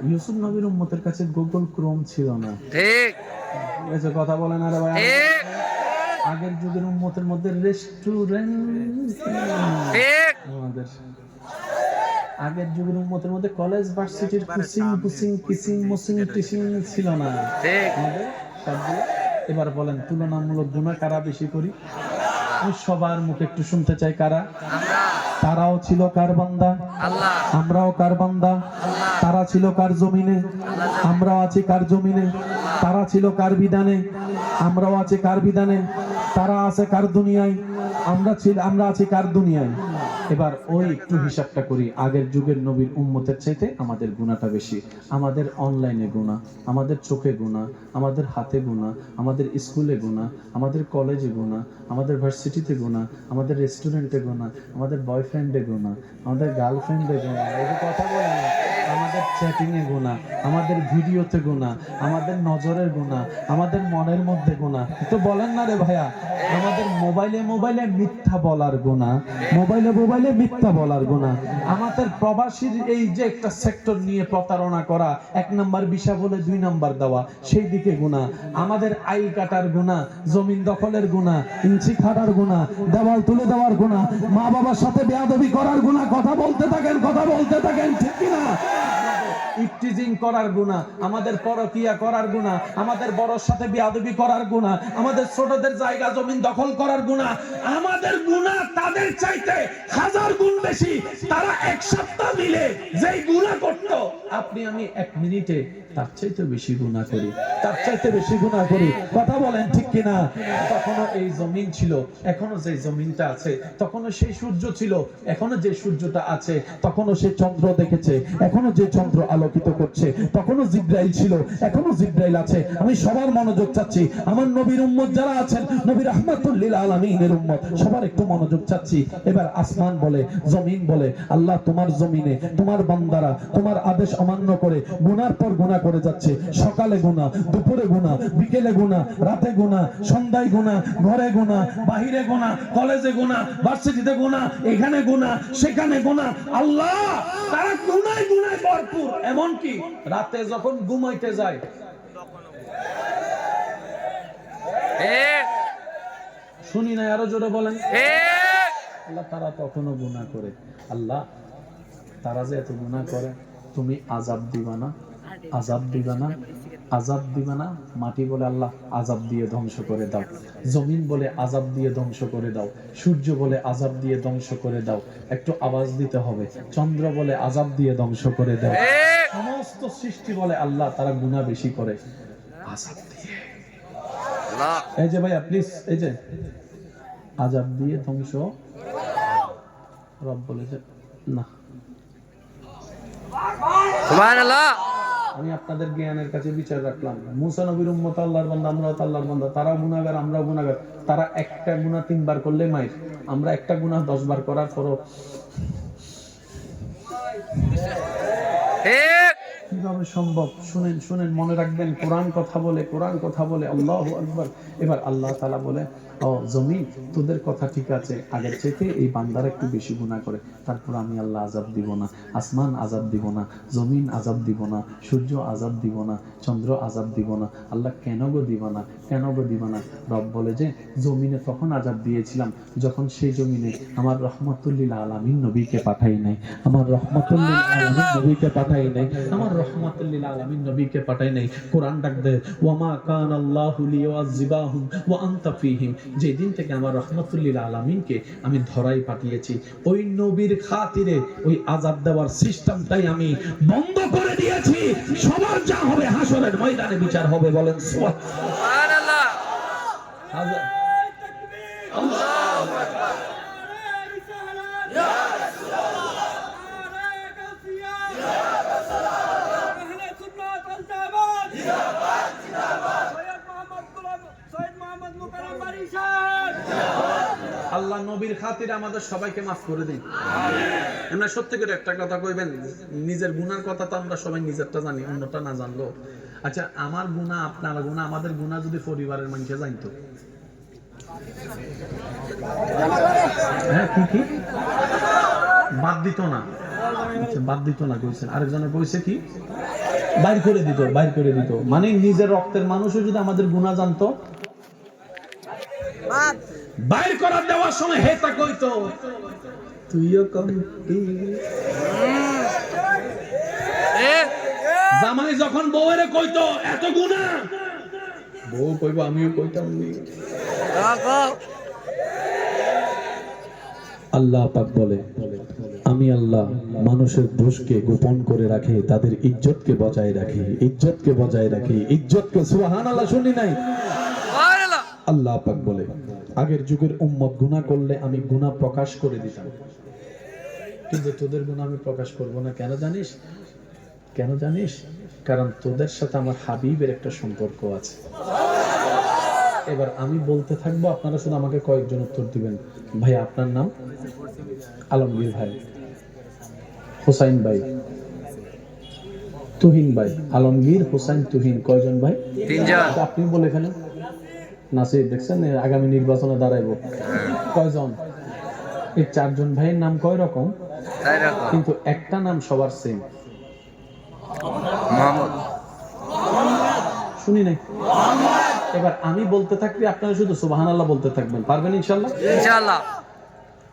ইউসুফ নবীর উম্মতের কাছে গুগল ক্রোম ছিল না, ঠিক। এসে কথা বলেন আরে ভাই, ঠিক। আগের যুগের উম্মতের মধ্যে রেস্টুরেন্ট, ঠিক। আমাদের আগের যুগের উম্মতের মধ্যে কলেজ ভার্সিটির কিসিং মুসিং টিসিং ছিল না, ঠিক। আমাদের সবগুলো। এবার বলেন তুলনামূলক গুনাহ কারা বেশি করি? আমি সবার মুখে একটু শুনতে চাই, কারা? আমরা। তারাও ছিল কার বান্দা? আল্লাহ। আমরাও কার বান্দা? আল্লাহ। তারা ছিল কার জমিনে? আমরাও আছি কার জমিনে? তারা ছিল কার বিধানে? আমরাও আছি কার বিধানে? তারা আছে কার দুনিয়ায়? আমরা আছি কার দুনিয়ায়? এবার ওই একটু হিসাবটা করি। আগের যুগের নবীর উম্মতের চাইতে আমাদের গুনাহটা বেশি। আমাদের অনলাইনে গুনাহ, আমাদের চোখে গুনাহ, আমাদের হাতে গুনাহ, আমাদের স্কুলে গুনাহ, আমাদের কলেজে গুনাহ, আমাদের ভার্সিটিতে গুনাহ, আমাদের রেস্টুরেন্টে গুনাহ, আমাদের বয়ফ্রেন্ডে গুনাহ, আমাদের গার্লফ্রেন্ডে গুনাহ, এই যে কথা বলে না, আমাদের চ্যাটিং এ গুনাহ, আমাদের ভিডিওতে গুনাহ, আমাদের নজরের গুনাহ, আমাদের মনের মধ্যে গুনাহ। তো বলেন না রে ভাইয়া, আমাদের মোবাইলে মিথ্যা বলার গুনাহ, মোবাইলে মিথ্যা বলার গুনাহ, আমাদের প্রবাসীর এই যে একটা সেক্টর নিয়ে প্রতারণা করা, 1 নাম্বার ভিসা বলে 2 নাম্বার দেওয়া, সেই দিকে গুনাহ, আমাদের আইল কাটার গুনাহ, জমিন দখলের গুনাহ, ইঞ্চি খাটার গুনাহ, দেওয়াল তুলে দেওয়ার গুনাহ, মা বাবার সাথে বেয়াদবি করার গুনাহ। কথা বলতে থাকেন, ঠিক কি না? ইফটিজিং করার গুনাহ, আমাদের পরকিয়া করার গুনাহ, আমাদের বড়র সাথে বিয়াদবি করার গুনাহ, আমাদের ছোটদের জায়গা জমিন দখল করার গুনাহ, আমাদের গুনাহ তাদের চাইতে 1000 গুণ বেশি। তারা এক সপ্তাহ মিলে যেই গুনাহ করত, আপনি আমি এক মিনিটে তার চাইতে বেশি গুনাহ করি, তার চাইতে বেশি গুনাহ করি। কথা বলেন ঠিক কিনা? তখনও এই জমিন ছিল, এখনো যে জমিনটা আছে, তখনও সেই সূর্য ছিল, এখনো যে সূর্যটা আছে, তখনও সেই চন্দ্র দেখেছে, এখনো যে চন্দ্র আলোকিত করছে, তখনও জিব্রাইল ছিল, এখনো জিব্রাইল আছে। আমি সবার মনোযোগ চাচ্ছি, আমার নবীর উম্মত যারা আছেন, নবী রাহমাতুল লিল আলামিনের উম্মত, সবার একটু মনোযোগ চাচ্ছি। এবার আসমান বলে, জমিন বলে, আল্লাহ তোমার জমিনে তোমার বান্দারা তোমার আদেশ অমান্য করে গুনার পর গুনাহ করে যাচ্ছে। সকালে গুনাহ, দুপুরে গুনাহ, বিকেলে গুনাহ, রাতে গুনাহ, সন্ধ্যায় গুনাহ, ঘরে গুনাহ, বাহিরে গুনাহ, কলেজে গুনাহ, ভার্সিটিতে গুনাহ, এখানে গুনাহ, সেখানে গুনাহ। আল্লাহ তারা গুনায় গুনায় ভরপুর। এমন কি রাতে যখন ঘুমাইতে যায়, শুনি না, আরো জোরে বলেন, আল্লাহ তারা তখনও গুনাহ করে। আল্লাহ তারা যে এত গুনাহ করে, তুমি আযাব দিবা না, আযাব দিবা না, আযাব দিবা না। মাটি বলে আল্লাহ আযাব দিয়ে ধ্বংস করে দাও, জমিন বলে আযাব দিয়ে ধ্বংস করে দাও, সূর্য বলে আযাব দিয়ে ধ্বংস করে দাও। একটু আওয়াজ দিতে হবে, চন্দ্র বলে আযাব দিয়ে ধ্বংস করে দাও। সমস্ত সৃষ্টি বলে আল্লাহ তারা গুনাহ বেশি করে, আযাব দিয়ে। এই যে ভাইয়া প্লিজ, এই যে আযাব দিয়ে ধ্বংস, রব বলেছে না। সুবহানাল্লাহ। আমি আপনাদের জ্ঞানের কাছে বিচার রাখলাম, মুসা নবীর উম্মত, আল্লাহর বান্দা, আমরাও আল্লাহর বান্দা, তারাও গুনাহগার, আমরাও গুনাহগার। তারা একটা গুনাহ 3 বার করলে মাইর, আমরা একটা গুনাহ 10 বার করার পরও কিভাবে সম্ভব? শুনেন শুনেন, মনে রাখবেন, কোরআন কথা বলে, কোরআন কথা বলে। আল্লাহু আকবার। এবার আল্লাহ তাআলা বলে, ও জমিন তোদের কথা ঠিক আছে, আগের চাইতে এই বান্দারা একটু বেশি গুনাহ করে, তারপর আমি আল্লাহ আযাব দিব না। আসমান আযাব দিব না, জমিন আযাব দিব না, সূর্য আযাব দিব না, চন্দ্র আযাব দিব না। আল্লাহ কেন গো দিব না, কেন গো দিব না? রব বলে যে জমিনে তখন আযাব দিয়েছিলাম যখন সেই জমিনে আমার রাহমাতুল লিল আলামিন নবীকে পাঠাই নাই, আমার রাহমাতুল লিল আলামিন নবীকে পাঠাই নাই, আমার রাহমাতুল লিল আলামিন নবীকে পাঠাই নাই। কোরআন ডাক দেয়, ওয়া মা কানা আল্লাহু লিয়ুযিবাহুম ওয়া আনতা ফীহিম। যেদিন থেকে আমার রাহমাতুল লিল আলামিনকে আমি ধরাই পাঠিয়েছি, ওই নবীর খাতিরে ওই আযাব দেওয়ার সিস্টেমটাই আমি বন্ধ করে দিয়েছি। সবার যা হবে হাসরের ময়দানে বিচার হবে। বলেন সুবহানাল্লাহ। আল্লাহু আকবার। ইয়া রাসূলুল্লাহ, আরে গাছিয়া, ইয়া রাসূলুল্লাহ, আহলে সুন্নাত ওয়াল জামাত, জিন্দাবাদ জিন্দাবাদ, সৈয়দ মোহাম্মদ মুকাররম বারিশাল। আল্লাহ নবীর খাতিরে আমাদের সবাইকে মাফ করে দিন। আমরা সত্যি করে একটা কথা কইবেন, নিজের গুনার কথা তো আমরা সবাই নিজেরটা জানি, অন্যটা না জানলো। আচ্ছা, আমার গুনাহ, আপনার গুনাহ, আমাদের গুনাহ যদি পরিবারের মানুষে জানতো, হ্যাঁ কি বাদ দিত না? আচ্ছা, বাদ দিত না কইছেন, আরেকজনে কইছে কি বাইর করে দিত, বাইর করে দিত। মানে নিজের রক্তের মানুষও যদি আমাদের গুনাহ জানতো, বাইর করা দেওয়ার সময় হেতা কইতো, তুইও কম। জামাই যখন বউরে কইতো এত গুনাহ, বউ কইবো আমিও কইতাম। আল্লাহ পাক বলে, আমি আল্লাহ মানুষের দোষকে গোপন করে রাখে, তাদের ইজ্জতকে বজায় রাখে, ইজ্জতকে বজায় রাখে, ইজ্জতকে। সুবহানাল্লাহ। শুনি নাই? আল্লাহ পাক বলে, আগের যুগের উম্মত গুনাহ করলে আমি গুনাহ প্রকাশ করে দিতাম, কিন্তু তোদের গুনাহ আমি প্রকাশ করব না। কেন জানিস? কেন জানিস? কারণ তোদের সাথে আমার হাবিবের একটা সম্পর্ক আছে। এবার আমি বলতে থাকবো, আপনারা শুধু আমাকে কয়েকজন উত্তর দিবেন। ভাই আপনার নাম? আলমগীর ভাই, হোসাইন ভাই, তুহিন ভাই। আলমগীর, হোসাইন, তুহিন, কয়জন ভাই? 3 জন। আপনি বলে ফেলেন। নাসির, দেখছেন আগামী নির্বাচনে দাঁড়াইবো। কয়জন? এই 4 জন ভাইয়ের নাম কয় রকম, কিন্তু একটা নাম সবার সেম, মুহাম্মদ। শুনি নাই? এবার আমি বলতে থাকলে আপনারা শুধু সুবহানাল্লাহ বলতে থাকবেন, পারবেন ইনশাআল্লাহ? ইনশাআল্লাহ।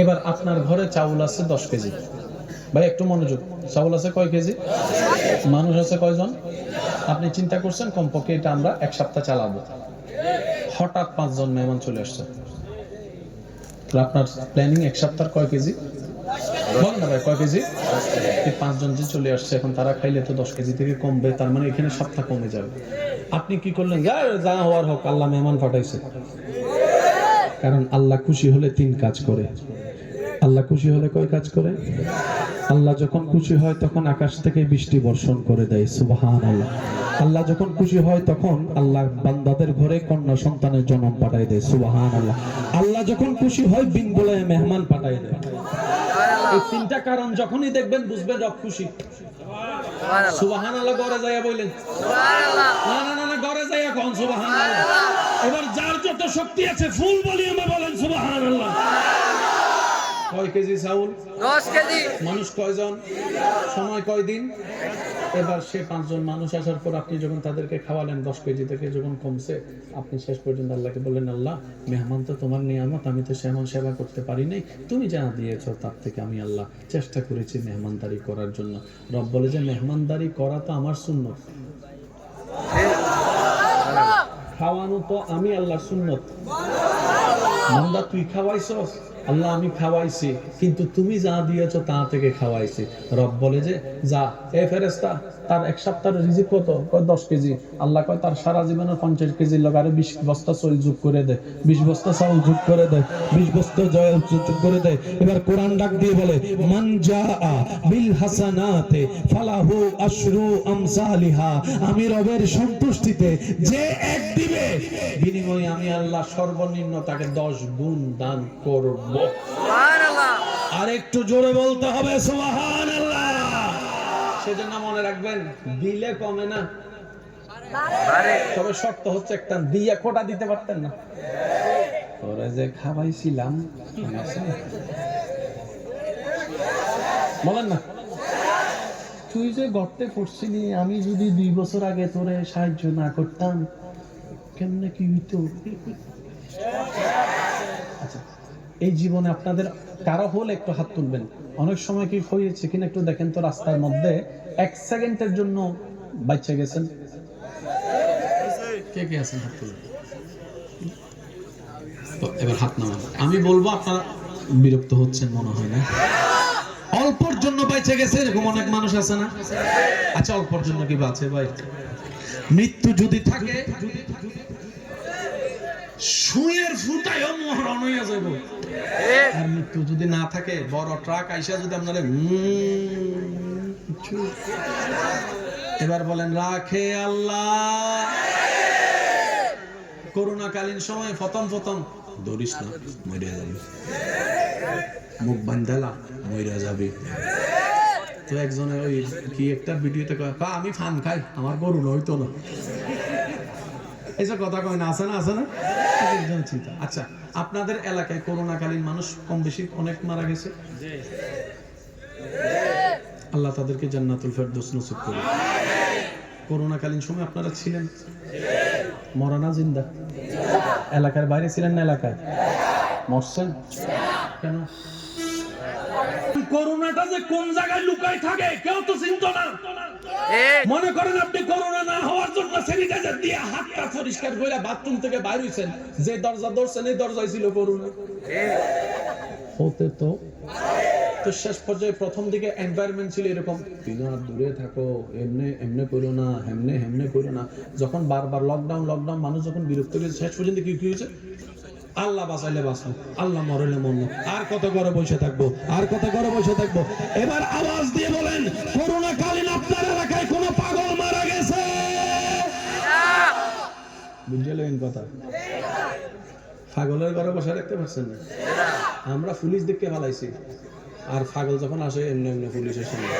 এবার আপনার ঘরে চাউল আছে 10 কেজি। ভাই একটু মনোযোগ, চাউল আছে কয় কেজি? মানুষ আছে কয়জন? আপনি চিন্তা করছেন কমপক্ষে এটা আমরা 1 সপ্তাহ চালাবো। হঠাৎ 5 জন মেহমান চলে আসছে, আপনার প্ল্যানিং 1 সপ্তাহ কয় কেজি? বলেন না ভাই, কয় কেজি? এই 5 জন যে চলে আসছে, এখন তারা খাইলে তো 10 কেজি থেকে কমবে, তার মানে এখানে সপ্তাহ কমে যাবে। আপনি কি করলেন? যা হওয়ার হোক, আল্লাহ মেহমান পাঠাইছে। কারণ আল্লাহ খুশি হলে 3 কাজ করে। আল্লাহ খুশি হলে কয় কাজ করে? আল্লাহ যখন খুশি হয় তখন আকাশ থেকে বৃষ্টি বর্ষণ করে দেয়, সুবহানাল্লাহ। আল্লাহ যখন খুশি হয় তখন আল্লাহ বান্দাদের ঘরে কন্যা সন্তানের জন্ম পাঠায় দেয়, সুবহানাল্লাহ। আল্লাহ যখন খুশি হয় বিন বলায় মেহমান পাঠায় দেয়। এই 3টা কারণ যখনই দেখবেন বুঝবেন রব খুশি। সুবহানাল্লাহ। ঘরে যাইয়া বলেন সুবহানাল্লাহ। না ঘরে যাইয়া কোন সুবহানাল্লাহ। এবার যার যত শক্তি আছে ফুল ভলিউমে বলেন সুবহানাল্লাহ। কয় কেজি চাউল? 10 কেজি। মানুষ কয়জন? সময় কয়দিন? এবার সে 5 জন মানুষ আসার পর আপনি যখন তাদেরকে খাওয়ালেন, 10 কেজি থেকে যখন কমছে, আপনি শেষ পর্যন্ত আল্লাহকে বললেন, আল্লাহ মেহমান তো তোমার নিয়ামত, আমি তো সেমন সেবা করতে পারি নাই, তুমি যা দিয়েছো তার থেকে আমি আল্লাহ চেষ্টা করেছি মেহমানদারি করার জন্য। রব বলে যে মেহমানদারি করা তো আমার সুন্নত, খাওয়ানো তো আমি আল্লাহর সুন্নত। বান্দা তুই খাওয়াইছস? আল্লাহ আমি খাওয়াইছি, কিন্তু তুমি যা দিয়েছো তা থেকে খাওয়াইছি। রব বলে যে যা, এ ফেরেশতা তার 1 সপ্তাহের রিজিক কত? কয় 10 কেজি। আল্লাহ কয় তার সারা জীবনের 50 কেজির লগে আরো 20 বস্তা চাউল যোগ করে দে, 20 বস্তা চাউল যোগ করে দে, 20 বস্তা জল যোগ করে দে। এবার কোরআন ডাক দিয়ে বলে মান জাআ বিল হাসানাতে ফালাহু আশরু আমসালিহা। আমি রবের সন্তুষ্টিতে যে এক দিবে, বিনিময়ে আমি আল্লাহ সর্বনিম্ন তাকে 10 গুণ দান করব। সুবহানাল্লাহ। আর একটু জোরে বলতে হবে সুবহানাল্লাহ। সেজন্য মনে রাখবেন, দিলে কমে না, বাড়ে। তবে শর্ত হচ্ছে একটা, দিয়া খোটা দিতে পারতেন না। তোরে যে খাওয়াইছিলাম, বলেন না, তুই যে গর্তে পড়ছিলি, আমি যদি 2 বছর আগে তোরে সাহায্য না করতাম কেমনে কি হইতো? আচ্ছা, এই জীবনে আপনাদের কারো হলে একটু হাত তুলবেন। অনেক সময় কি হয়েছে কিনা একটু দেখেন তো, রাস্তার মধ্যে 1 সেকেন্ডের জন্য বাচ্চা গেছেন? কে কে আছেন? হাত তুলবেন। তো এবার হাত নামান। আমি বলবো, আপনারা বিরক্ত হচ্ছেন মনে হয় না? অল্পর জন্য বেঁচে গেছে এরকম অনেক মানুষ আছে না? আচ্ছা, অল্পর জন্য কি বাঁচে ভাই? মৃত্যু যদি থাকে, সুয়ের ফুটায়ও মরণ হইয়া যাইব। আর মৃত্যু যদি না থাকে, বড় ট্রাক আইসা যদি আপনারা এবার বলেন রাখে আল্লাহ। করোনাকালীন সময় প্রথম দৌড়িস না, মরে যাবি, মুখ বান্ধালা মরে যাবি। তো একজনে ওই কি একটা ভিডিওতে কয়, আমি ফান খাই, আমার গরু হইতো না, এইসব কথা কয় না, আছে না? চিন্তা। আচ্ছা, আপনাদের এলাকায় করোনাকালীন মানুষ কম বেশি অনেক মারা গেছে, আল্লাহ তাদেরকে জান্নাতুল ফেরদৌস নসিব করুন। করোনাকালীন সময় আপনারা ছিলেন? মরা না জিন্দা? এলাকার বাইরে ছিলেন না এলাকায়? মরছেন কেন? করোনাটা যে কোন জায়গায় লুকায় থাকে কেউ তো চিন্তা না। মনে করেন আপনি করোনা না হওয়ার জন্য স্যানিটাইজার দিয়ে হাতটা পরিষ্কার করে বাথরুম থেকে বাইর হইছেন, যে দরজা ধরছেন এই দরজায় ছিল করোনা। হতে তো শেষ পর্যায়ে প্রথম দিকে এনভায়রনমেন্ট ছিল এরকম, তিনা দূরে থাকো, এমনে করো না, হেমনে করো না। যখন বারবার লকডাউন মানুষ যখন বিরক্ত হয়েছে, শেষ পর্যন্ত কি হয়েছে? আল্লাহ বাঁচাইলে বাঁচবো, আল্লাহ মরলে মরলো, আর কত ঘরে বসে থাকবো, এবার আওয়াজ দিয়ে বলেন, করোনা কালীন আপনার এলাকায় কোন পাগল মারা গেছে? বুঝলেন কথা? পাগলের ঘরে বসে রাখতে পারছেন না? আমরা পুলিশ দেখতে পালাইছি, আর পাগল যখন আসে এমনি পুলিশের সামনে,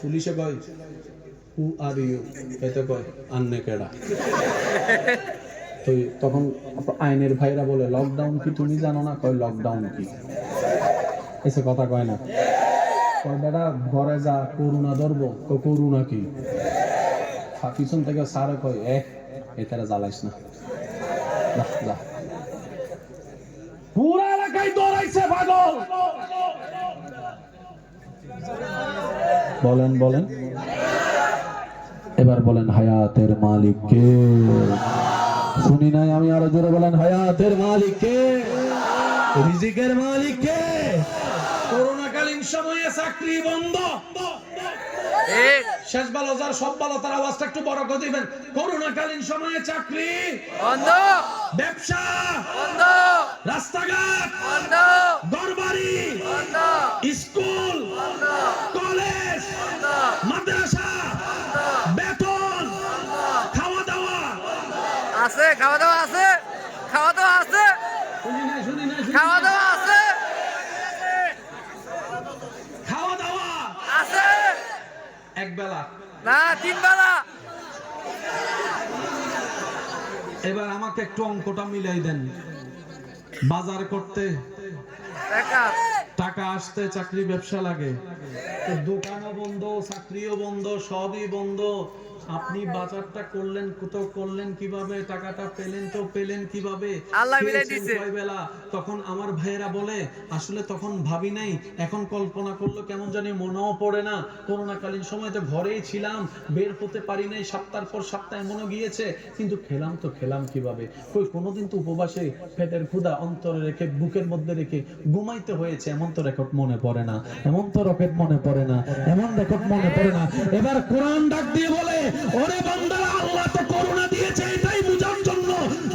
পুলিশে কয় হু আর ইউ, এতে কয় আন্নে কেডা। তো তখন আইনের ভাইরা বলে লকডাউন কি তুমি জানো না? কয় লকডাউন কি, এসে কথা কয় না। কয় বেটা ঘরে যা, করোনা ধরবো। করোনা কি? পিছন থেকে সারে কয় এটারা জ্বালাইস না, যা। পুরা এলাকায় পাইছে পাগল। বলেন বলেন, এবার বলেন হায়াতের মালিক কে? শুনি নাই আমি, আরো জোরে বলেন হায়াতের মালিক কে? রিজিকের মালিক কে? করোনাকালীন সময়ে চাকরি বন্ধ, শেষ ভালো যার সব ভালো তার আওয়াজটা একটু বড় করে দিবেন। করোনাকালীন সময়ে চাকরি বন্ধ, ব্যবসা বন্ধ, রাস্তাঘাট বন্ধ, ঘরবাড়ি বন্ধ, স্কুল বন্ধ, কলেজ বন্ধ, মাদ্রাসা বন্ধ, বেতন বন্ধ, খাওয়া দাওয়া আছে, খাওয়া দাওয়া আছে, খাওয়া দাওয়া আছে, খাওয়া দাওয়া আছে, খাওয়া দাওয়া আছে, এক বেলা না তিন বেলা। এবার আমাকে একটু অঙ্কটা মিলাই দেন। বাজার করতে টাকা আসতে চাকরি ব্যবসা লাগে, দোকানও বন্ধ, চাকরিও বন্ধ, সবই বন্ধ। আপনি বাজারটা করলেন, কোথাও করলেন কিভাবে? টাকাটা পেলেন তো পেলেন কিভাবে? আল্লাহ মিলাই দিয়েছে কয় বেলা? তখন আমার ভাইয়েরা বলে আসলে তখন ভাবি নাই, এখন কল্পনা করলো কেমন জানি মনেও পড়ে না। করোনাকালীন সময় তো ঘরেই ছিলাম, বের হতে পারি নাই, সপ্তাহ পর সপ্তাহ এমনও গিয়েছে, কিন্তু খেলাম তো খেলাম কিভাবে? কই কোনোদিন তো উপবাসে পেটের ক্ষুধা অন্তরে রেখে বুকের মধ্যে রেখে ঘুমাইতে হয়েছে, এমন তো রেকর্ড মনে পড়ে না, এমন তো রকেট মনে পড়ে না, এমন রেকর্ড মনে পড়ে না। এবার কোরআন ডাক দিয়ে বলে, ওরে বান্দারা, আল্লাহ তো করোনা দিয়েছে এটাই বুঝার জন্য,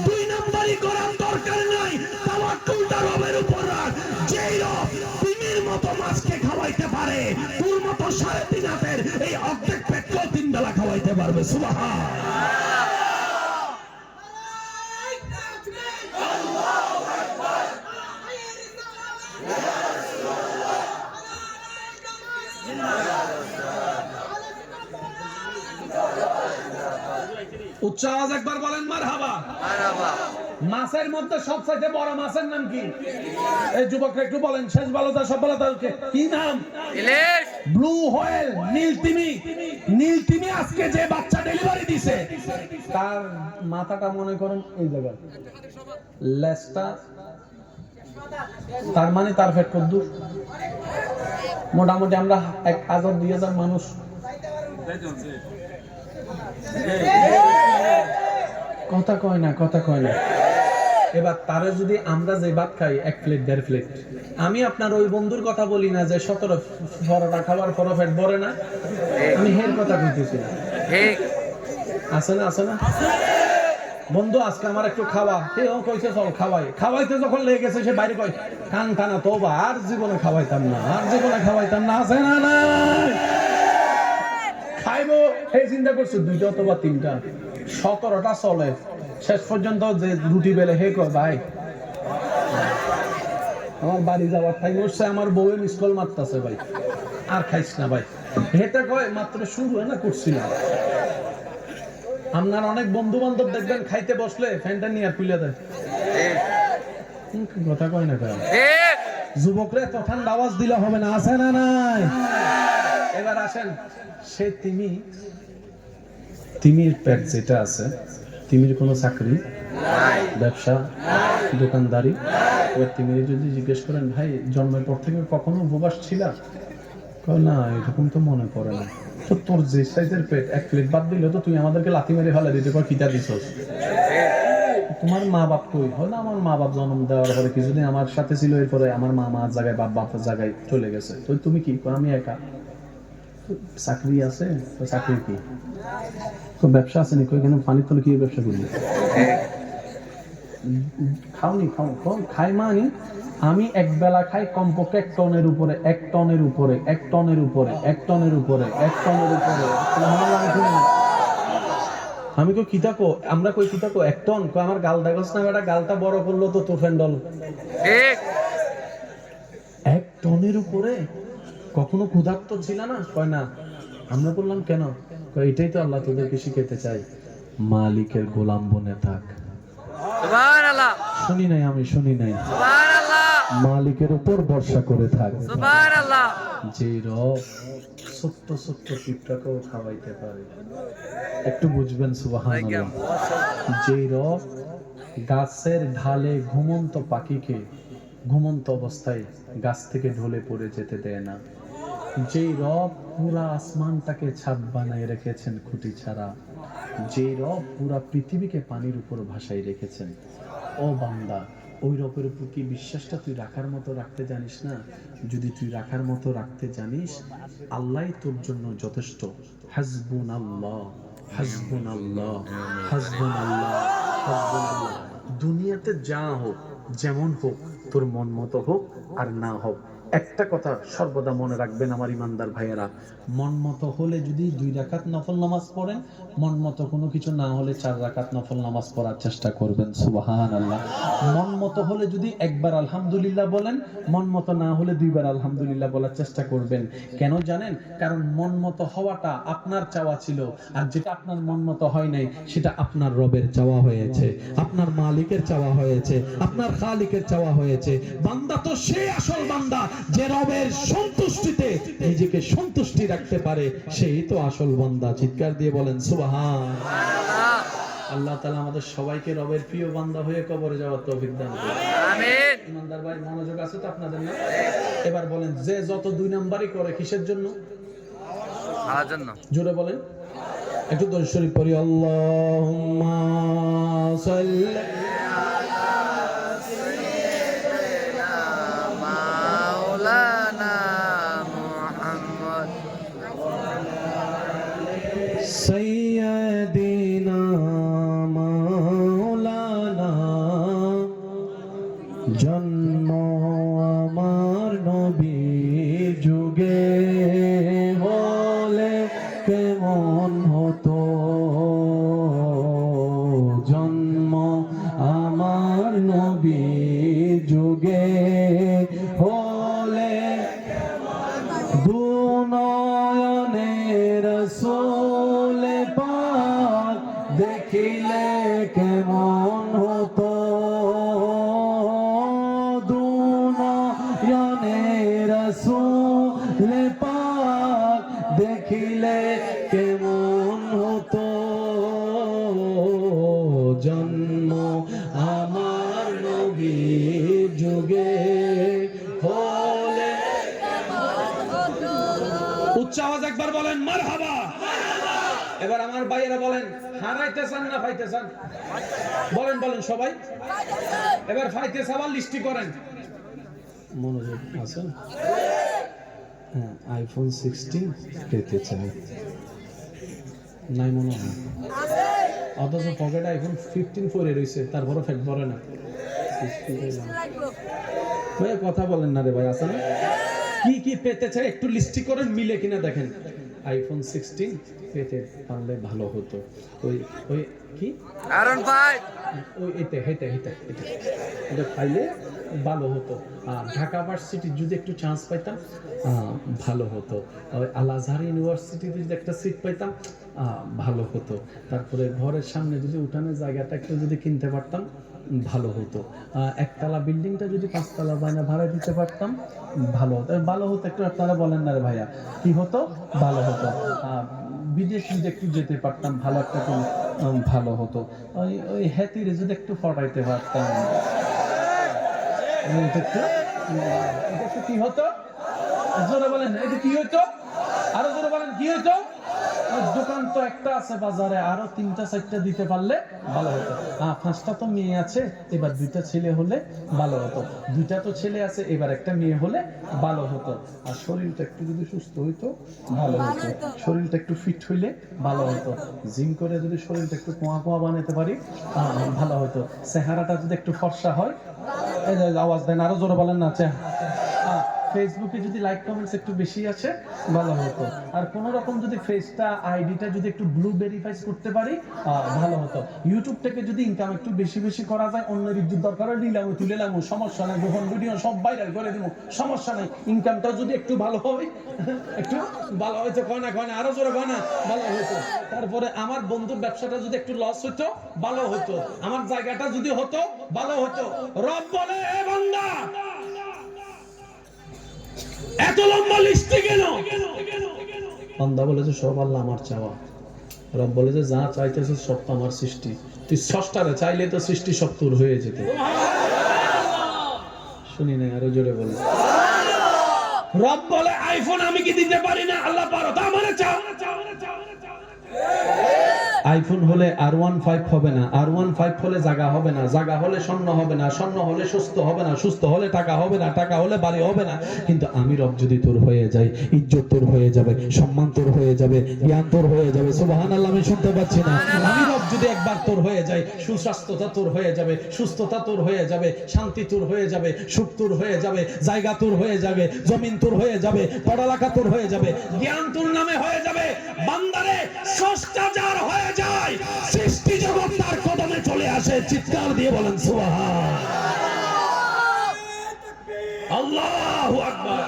দুই নাম্বারই করার দরকার নাই, তাওয়াক্কুলটা রবের উপর রাখ। যেই রব তিমির মতো মাছকে খাওয়াইতে পারে, তোর মতো 3.5 হাতের এই অর্ধেক পেটকে 3 বেলা খাওয়াইতে পারবে। সুবহানাল্লাহ। উচ্চ আওয়াজ একবার বলেন মারহাবা। মারহাবা। মাছের মধ্যে সবচেয়ে বড় মাছের নাম কি? এই যুবকরা একটু বলেন, শেষ ভালো যা সব ভালো তাকে কি নাম? ইলিশ, ব্লু হোয়েল, নীল তিমি। নীল তিমি আজকে যে বাচ্চা ডেলিভারি দিছে, তার মাথাটা মনে করেন এই জায়গায়, লেজটা, তার মানে তার পেট কদ্দুর? মোটামুটি আমরা 1000-2000 মানুষ। কথা কয় না, কথা কয় না। এবার তারে যদি আমরা যে ভাত খাই 1 প্লেট 1.5 প্লেট, আমি আপনার ওই বন্ধুর কথা বলি না যে 17 পরোটা খাবার পর পেট ভরে না, আমি হের কথা কইতেছি। আছে না, আছে না বন্ধু? আজকে আমার একটু খাওয়া, ও কইছে চল খাওয়াই। খাওয়াইতে যখন লেগে গেছে সে বাইরে কয় কান কানা তোবা, আর জীবনে খাওয়াইতাম না, আর জীবনে খাওয়াইতাম না। আছে না নাই? খাইবো এই চিন্তা করছে 2টা অথবা 3টা, 17টা চলে, শেষ পর্যন্ত যে রুটি বেলে হে কয় ভাই আমার বাড়ি যাওয়ার টাইম হচ্ছে, আমার বউয়ের মিস কল মারতেছে ভাই, আর খাইস না ভাই। হেটা কয় মাত্র শুরু হয় না, করছিলাম। আপনার অনেক বন্ধু বান্ধব দেখবেন খাইতে বসলে ফ্যানটা নিয়ে আর খুলে দেয়, কথা কয় না কেন? যুবকরা এত ঠান্ডা আওয়াজ দিলে হবে না। আছে না নাই? এবার আসেন, সে তিমির পেট যেটা আছে, তিমির কোনো চাকরি ব্যবসা দোকানদারি। এবার তিমির যদি জিজ্ঞেস করেন ভাই জন্মের পর থেকে কখনো উপবাস ছিলা? কয় না, এরকম তো মনে পড়ে না। তো তোর যে সাইজের পেট 1 প্লেট বাদ দিলে তো তুই আমাদেরকে লাথি মেরে ফেলা দিতে পার, কিটা দিছস? তোমার মা বাপ কই? হয় না, আমার মা বাপ জন্ম দেওয়ার পরে কিছুদিন আমার সাথে ছিল, এরপরে আমার মা মার জায়গায় বাপ বাপের জায়গায় চলে গেছে। তো তুমি কি? আমি একা। চাকরি আছে? তো চাকরি কি? তো ব্যবসা আছে নাকি? এখানে পানি তোলে কি ব্যবসা করবি? খাওনি, খাই মানে আমি এক বেলা খাই কমপক্ষে 1 টনের উপরে, 1 টনের উপরে, 1 টনের উপরে, 1 টনের উপরে, 1 টনের উপরে। আমি কই কি থাকো, আমরা কই কি থাকো 1 টন? কই আমার গাল দেখছ না বেটা, গালটা বড় করলো তো তোর ফ্যান্ডল। 1 টনের উপরে। কখনো ক্ষুধার্ত ছিল না? কয় না। আমরা বললাম কেন? কয় এটাই তো আল্লাহ তোদেরকে শিখাতে চাই, মালিকের গোলাম বনে থাক। সুবহানাল্লাহ। শুনি নাই আমি, শুনি নাই। সুবহানাল্লাহ। মালিকের উপর ভরসা করে থাক। সুবহানাল্লাহ। যে রব ছোট্ট ছোট্ট পিঁপড়াকেও খাওয়াইতে পারে, একটু বুঝবেন সুবহানাল্লাহ। যে রব গাছের ঢালে ঘুমন্ত পাখিকে ঘুমন্ত অবস্থায় গাছ থেকে ঢলে পড়ে যেতে দেয় না, যেই রব পুরা আসমানটাকে ছাদ বানায় রেখেছেন খুঁটি ছাড়া, যে রব পুরা পৃথিবীকে পানির উপর ভাসায় রেখেছেন, ও বান্দা, ওই রবের উপর কি বিশ্বাসটা তুই রাখার মতো রাখতে জানিস না? যদি তুই রাখার মতো রাখতে জানিস, আল্লাহই তোর জন্য যথেষ্ট। হাসবুনাল্লাহ, হাসবুনাল্লাহ, হাসবুনাল্লাহ, হাসবুনাল্লাহ। দুনিয়াতে যা হোক, যেমন হোক, তোর মন মতো হোক আর না হোক, একটা কথা সর্বদা মনে রাখবেন আমার ইমানদার ভাইয়েরা, মন মতো হলে যদি 2 রাকাত নফল নামাজ পড়েন, মন মতো কোনো কিছু না হলে 4 রাকাত নফল নামাজ পড়ার চেষ্টা করবেন। সুবহানাল্লাহ। মন মতো হলে যদি একবার আলহামদুলিল্লাহ বলেন, মন মতো না হলে 2 বার আলহামদুলিল্লাহ বলার চেষ্টা করবেন। কেন জানেন? কারণ মন মতো হওয়াটা আপনার চাওয়া ছিল, আর যেটা আপনার মন মতো হয় নাই সেটা আপনার রবের চাওয়া হয়েছে, আপনার মালিকের চাওয়া হয়েছে, আপনার খালিকের চাওয়া হয়েছে। বান্দা তো সেই আসল বান্দা যে রবের সন্তুষ্টিতে নিজেকে সন্তুষ্টি রাখতে পারে, সেই তো আসল বান্দা। চিৎকার দিয়ে বলেন সুবহানাল্লাহ। আল্লাহ তাআলা আমাদের সবাইকে রবের প্রিয় বান্দা হয়ে কবরে যাওয়ার তৌফিক দান করুন। আমিন। ইমানদার ভাই, মনোযোগ আছে তো আপনাদের না? এবার বলেন, যে যত 2 নাম্বারই করে কিসের জন্য? আল্লাহর জন্য। জোরে বলেন, একটু দরুদ শরীফ পড়ি। আল্লাহুম্মা সাল্লি সৈয়দিনা মাওলানা, জন্ম আমার নবীর যুগে হলে কেমন হতো, জন্ম আমার নবীর যুগে হলে দুনয়নের রাসূল পাক দেখিলে কেমন হতো, দুনয়নের রাসূল পাক দেখিলে কেমন হতো, জন্ম আমার নবীর যুগে হলে। উচ্চ আওয়াজ একবার বলেন মারহাবা। এবার আমার ভাইয়েরা বলেন, হারাইতে চান না পাইতে চান? বলেন বলেন সবাই। এবার পাইতে চাওয়ার লিস্টি করেন। মনোযোগ আছেন? হ্যাঁ, আইফোন 16 পেতে চাই, নাই মনে হয়, অথচ পকেটে আইফোন 15 পরে রয়েছে, তারপরও ফেট ভরে না। ভাইয়া কথা বলেন না রে ভাই, আছে না? কি কি পেতে চাই একটু লিস্টি করেন, মিলে কিনা দেখেন। আইফোন 16 পেতে পারলে ভালো হতো। ওই ওই কি কারণ ভাই, ওই এটা হেটে হেটে এটা পাইলে ভালো হতো। ঢাকা ভার্সিটি যদি একটু চান্স পাইতাম ভালো হতো। ওই আল আজহার ইউনিভার্সিটিতে যদি একটা সিট পাইতাম ভালো হতো। তারপরে ঘরের সামনে যদি উঠানের জায়গাটা একটু যদি কিনতে পারতাম ভালো হতো। একতলা বিল্ডিংটা যদি 5 তলা বায়না ভাড়া দিতে পারতাম ভালো হতো। ভালো হতো একটু আপনারা বলেন না রে ভাইয়া, কি হতো? ভালো হতো। বিদেশ যদি একটু যেতে পারতাম, ভালো একটা ভালো হতো। ওই ওই হ্যাতিরে যদি একটু ফটাইতে পারতাম, এটা একটু কি হতো? জোরে বলেন, এটা কি হতো? আরো জোরে বলেন, কি হতো? দোকান তো একটা আছে বাজারে, আরো 3টা 4টা দিতে পারলে ভালো হতো। 5টা তো মেয়ে আছে, এবার 2টা ছেলে হলে ভালো হতো। 2টা তো ছেলে আছে, এবার একটা মেয়ে হলে ভালো হতো। আর শরীরটা একটু যদি সুস্থ হইতো ভালো হতো, শরীরটা একটু ফিট হইলে ভালো হতো। জিম করে যদি শরীরটা একটু কোয়া কোয়া বানাতে পারি ভালো হতো। চেহারাটা যদি একটু ফর্সা হয়, এই যে আওয়াজ দেন, আরো জোরে বলেন না। ফেসবুকে যদি লাইক কমেন্টস একটু বেশি আছে ভালো হতো। আর কোন রকম যদি ফেসটা আইডিটা যদি একটু ব্লু ভেরিফাই করতে পারি ভালো হতো। ইউটিউব থেকে যদি ইনকাম একটু বেশি বেশি করা যায়, অন্যের ইজ্জত দরকার হলে নিলাম তুলে লাম, সমস্যা নাই। যখন ভিডিও সব ভাইরাল করে দিব, সমস্যা নাই। ইনকামটাও যদি একটু ভালো হয়, একটু ভালো হয়তো কয় না আরো জোরে কয় না ভালো হতো। তারপরে আমার বন্ধুর ব্যবসাটা যদি একটু লস হতো ভালো হতো, আমার জায়গাটা যদি হতো ভালো হতো। রব বলে, এ বান্দা এত লম্বা লিস্টে কেন? বান্দা বলে যে সব আল্লাহ আমার চাওয়া। রব বলে যে যা চাইতেছিস সব তো আমার সৃষ্টি, তুই স্রষ্টারে চাইলে তো সৃষ্টি সব তোর হয়ে যেত। শুনি নাই, আরো জোরে বলেন। রব বলে আইফোন আমি কি দিতে পারি না? আল্লাহ পারো, তা মানে চাও। আইফোন হলে R15 হবে না, R15 হলে জায়গা হবে না, জায়গা হলে স্বর্ণ হবে না, স্বর্ণ হলে সুস্থ হবে না, সুস্থ হলে টাকা হবে না, টাকা হলে বাড়ি হবে না। কিন্তু আমি রব যদি তোর হয়ে যাই, ইজ্জত তোর হয়ে যাবে, সম্মান তোর হয়ে যাবে, জ্ঞান তোর হয়ে যাবে। সুবহানাল্লাহ, আমি শুনতে পাচ্ছি না। আমি রব যদি একবার তোর হয়ে যাই, সুস্বাস্থ্যতা তোর হয়ে যাবে, সুস্থতা তোর হয়ে যাবে, শান্তি তোর হয়ে যাবে, সুখ তোর হয়ে যাবে, জায়গা তোর হয়ে যাবে, জমিন তোর হয়ে যাবে, পড়ালেখা তোর হয়ে যাবে, জ্ঞান তোর নামে হয়ে যাবে। বান্দারে স্রষ্টা যার হয়ে যায়, সৃষ্টি জগৎ তার কদমে চলে আসে। চিৎকার দিয়ে বলেন সুবহান আল্লাহু আকবার।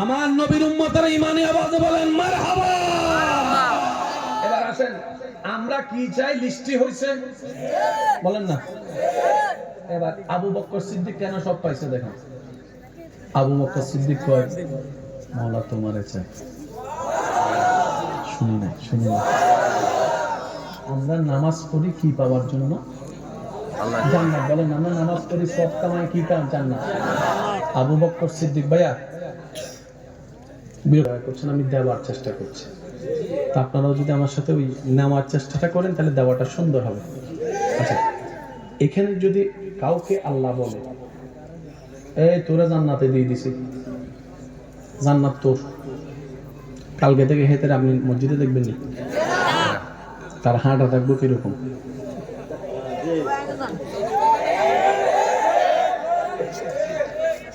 আমার নবীর উম্মতের ইমানি আওয়াজে বলেন মারহাবা। এবার আসেন, আমরা কি চাই? লিস্টি হইছে, বলেন না। এবার আবু বকর সিদ্দিক কেন সব পাইছে দেখেন। আবু বকর সিদ্দিক কয়, মাওলা তোমারে চাই। শুনি নাই, শুনি নাই। আমরা নামাজ পড়ি কি পাওয়ার জন্য? জান্নাত। বলেন, আমরা নামাজ পড়ি সব কামাই কি কাম? জান্নাত। আবু বকর সিদ্দিক ভাইয়া বিরক্ত করছেন, আমি দেওয়ার চেষ্টা করছি। তা আপনারাও যদি আমার সাথে ওই নেওয়ার চেষ্টাটা করেন তাহলে দেওয়াটা সুন্দর হবে। আচ্ছা, এখানে যদি কাউকে আল্লাহ বলে, এই তোরা জান্নাতে দিয়ে দিছি, জান্নাত তোর, কালকে থেকে হেতের আপনি মসজিদে দেখবেন না, তার হাঁটা থাকবো কিরকম?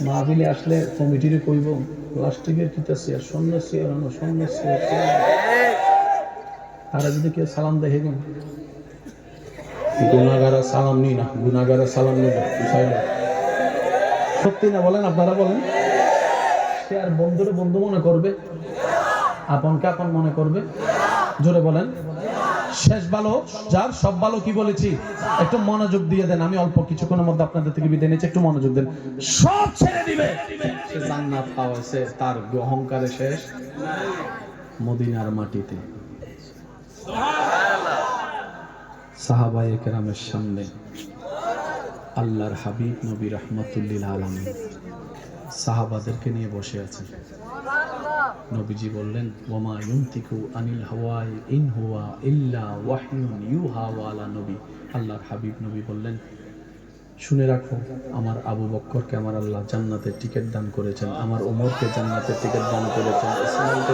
মাহফিলে আসলে কমিটির কইব প্লাস্টিকের কিতাছি আর সন্ন্যাসী আর সন্ন্যাসী। তারা যদি কেউ সালাম দেখে গুন, গুনাগারা সালাম নি না, গুনাগারা সালাম নি না, সত্যি না? বলেন, আপনারা বলেন। সে আর বন্ধুরে বন্ধু মনে করবে, আপনকে আপন মনে করবে? জোরে বলেন। শেষ ভালো যার, সব ভালো কি বলেছি? একটু মনোযোগ দিয়ে দেন, আমি অল্প কিছুক্ষণের মধ্যে আপনাদের থেকে বিদায় নিচ্ছি, একটু মনোযোগ দেন। সব ছেড়ে দিবে। সে জান্নাত পাওয়াছে, তার অহংকারে শেষ মদিনার মাটিতে। সাহাবায়ে কেরামের সামনে আল্লাহর হাবিব নবী রাহমাতুল্লিল আলামিন সাহাবাদেরকে নিয়ে বসে আছেন। নবীজি বললেন, ওয়ামা ইউনতিকু আনিল হাওয়াই ইন হুয়া ইল্লা ওয়াহয়ুন ইউহা। ওয়ালা নবী, আল্লাহর হাবিব নবী বললেন, শুনে রাখো, আমার আবু বকরকে আমার আল্লাহ জান্নাতের টিকিট দান করেছেন, আমার ওমরকে জান্নাতের টিকিট দান করেছেন, ইসমাইলকে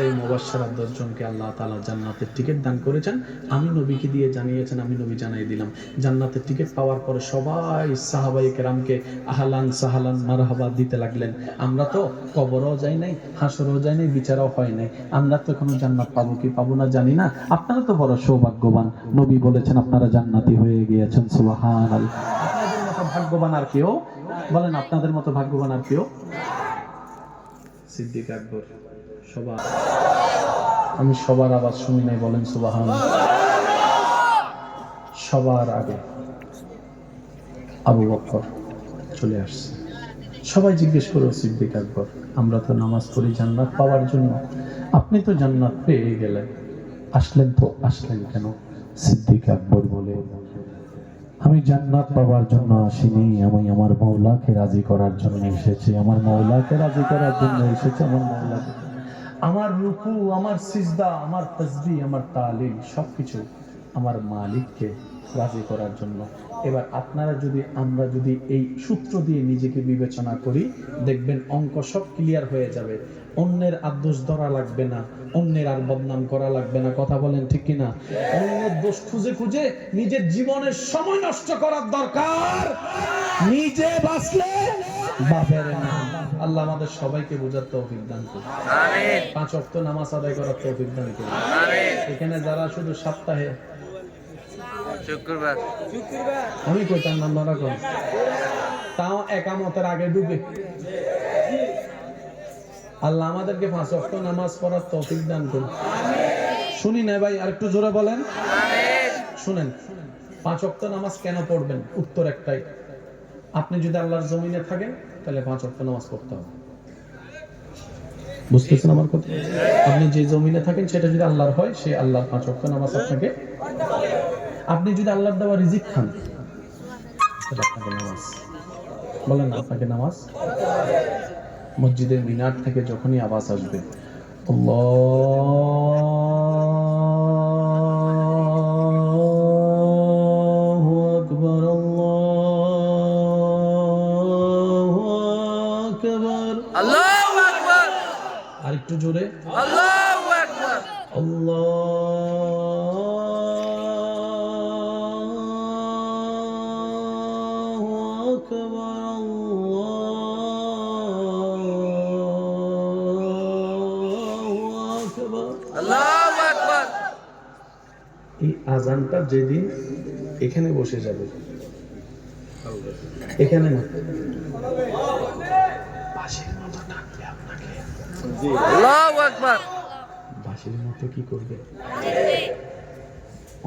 এই মুবাশশারা 10 জনকে আল্লাহ তাআলা জান্নাতের টিকিট দান করেছেন। আমি নবীকে দিয়ে জানিয়েছেন, আমি নবী জানিয়ে দিলাম। জান্নাতের টিকিট পাওয়ার পরে সবাই সাহাবায়ে কেরামকে আহলান সাহলান মারহাবা দিতে লাগলেন। আমরা তো কবরও যাই নাই, হাসরও যাই নাই, বিচারও হয় নাই, আমরা তো এখনো জান্নাত পাবো কি পাবো না জানি না। আপনারা তো বড় সৌভাগ্যবান, নবী বলেছেন আপনারা জান্নাতি হয়ে গিয়েছেন। সুবহানাল্লাহ। আপনাদের মতো ভাগ্যবান আর কেউ? বলেন, আপনাদের মতো ভাগ্যবান আর কেউ? সিদ্দিক আকবর সবার, আমি সবার আওয়াজ শুনি নাই, বলেন সুবহানাল্লাহ। সবার আগে আবু বকর চলে আসছে। সবাই জিজ্ঞেস করো, সিদ্দিক আকবর, আমরা তো নামাজ পড়ি জান্নাত পাওয়ার জন্য, আপনি তো জান্নাত পেয়ে গেলেন, আসলেন তো আসলেন কেন? সিদ্দিক আকবর বলে, আমি জান্নাত পাওয়ার জন্য আসিনি, আমি আমার মাওলাকে রাজি করার জন্য এসেছি, আমার মাওলাকে রাজি করার জন্য এসেছি, আমার মাওলাকে, আমার রুকু, আমার সিজদা, আমার তাসবিহ, আমার তালিল সবকিছু আমার মালিককে রাজি করার জন্য। এবার আপনারা যদি, আমরা যদি এই সূত্র দিয়ে নিজেকে বিবেচনা করি, দেখবেন অঙ্ক সব ক্লিয়ার হয়ে যাবে। অন্যের আদোষ ধরা লাগবে না, অন্যের আর বদনাম করা লাগবে না। কথা বলেন ঠিক কিনা? অন্যের দোষ খুঁজে খুঁজে নিজের জীবনের সময় নষ্ট করার দরকার, নিজে বাঁচলে বাপের না। আল্লাহ আমাদের সবাইকে বোঝার তৌফিক দান করুন। আমিন। 5 ওয়াক্ত নামাজ আদায় করার তৌফিক দান করুন। আমিন। এখানে যারা শুধু সপ্তাহে শুক্রবার আমি কইতাম না মনে কর, তাও একামতের আগে ডুবে, আল্লাহ আমাদেরকে 5 ওয়াক্ত নামাজ পড়ার তৌফিক দান করুন। শুনি না ভাই, আর একটু জোরে বলেন। শুনেন, 5 ওয়াক্ত নামাজ কেন পড়বেন? উত্তর একটাই, আপনি যদি আল্লাহর জমিনে থাকেন তাহলে 5 ওয়াক্ত নামাজ পড়তে হবে। বুঝতেছেন আমার কথা? আপনি যে জমিনে থাকেন সেটা যদি আল্লাহর হয়, সে আল্লাহর 5 ওয়াক্ত নামাজ আপনাকে, আপনি যদি আল্লাহর দেওয়া রিজিক খান, তাহলে আপনাকে নামাজ, বলেন না আপনাকে নামাজ। মসজিদের মিনার থেকে যখনই আওয়াজ আসবে আল্লাহু আকবার, আল্লাহু আকবার, আল্লাহু আকবার, আরেকটু জোরে, আল্লাহু আকবার, আল্লাহু আকবার, আল্লাহু আকবার। আল্লাহু আকবার। এই আজানটা যেদিন এখানে বসে যাবে, এখানে না, বাঁশির মতো ডাকবে আপনাকে, আল্লাহু আকবার। বাঁশির মতো কি করবে?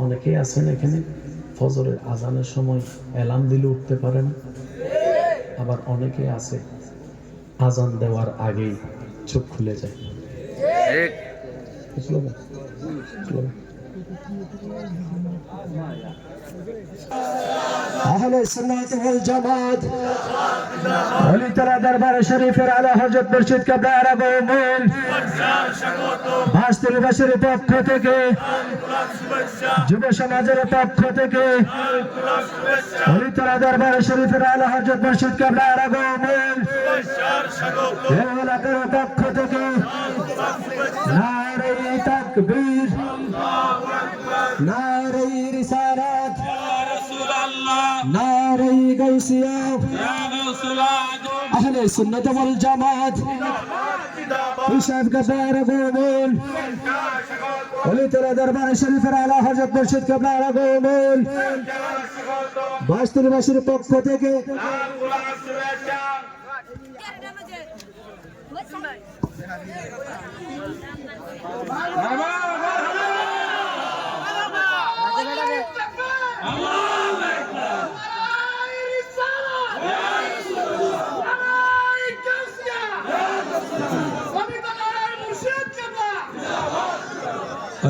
অনেকেই আছেন এখানে ফজরের আজানের সময় অ্যালার্ম দিলে উঠতে পারে না, আবার অনেকে আছে আজান দেওয়ার আগেই চোখ খুলে যায়। ঠিক। বুঝলো না? বুঝলো না? আহলে সুন্নাত ওয়াল জামাত ওলিতলা দরবার শরীফের আলা হযরত মুর্শিদ কিবলা আরাগমুল ভাস্তুলবাসীর পক্ষ থেকে, যুব সমাজের পক্ষ থেকে, ওলিতলা দরবার শরীফের আলা হযরত মুর্শিদ কিবলা আরাগমুল এলাকার পক্ষ থেকে নারে তাকবীর, নারে রিসালাত, নারে গাউসিয়া, আহলে সুন্নাত ওয়াল জামাত হিসাব গাদার গোমল ওলিতলা দরবার শরীফের আলা হযরত মুর্শিদ কিবলা আরাগমুল বাস্তুলবাসীর পক্ষ থেকে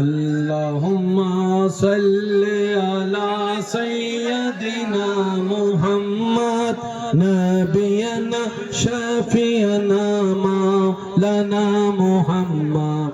اللهم صل على سيدنا محمد نبينا شفيعنا مولانا محمد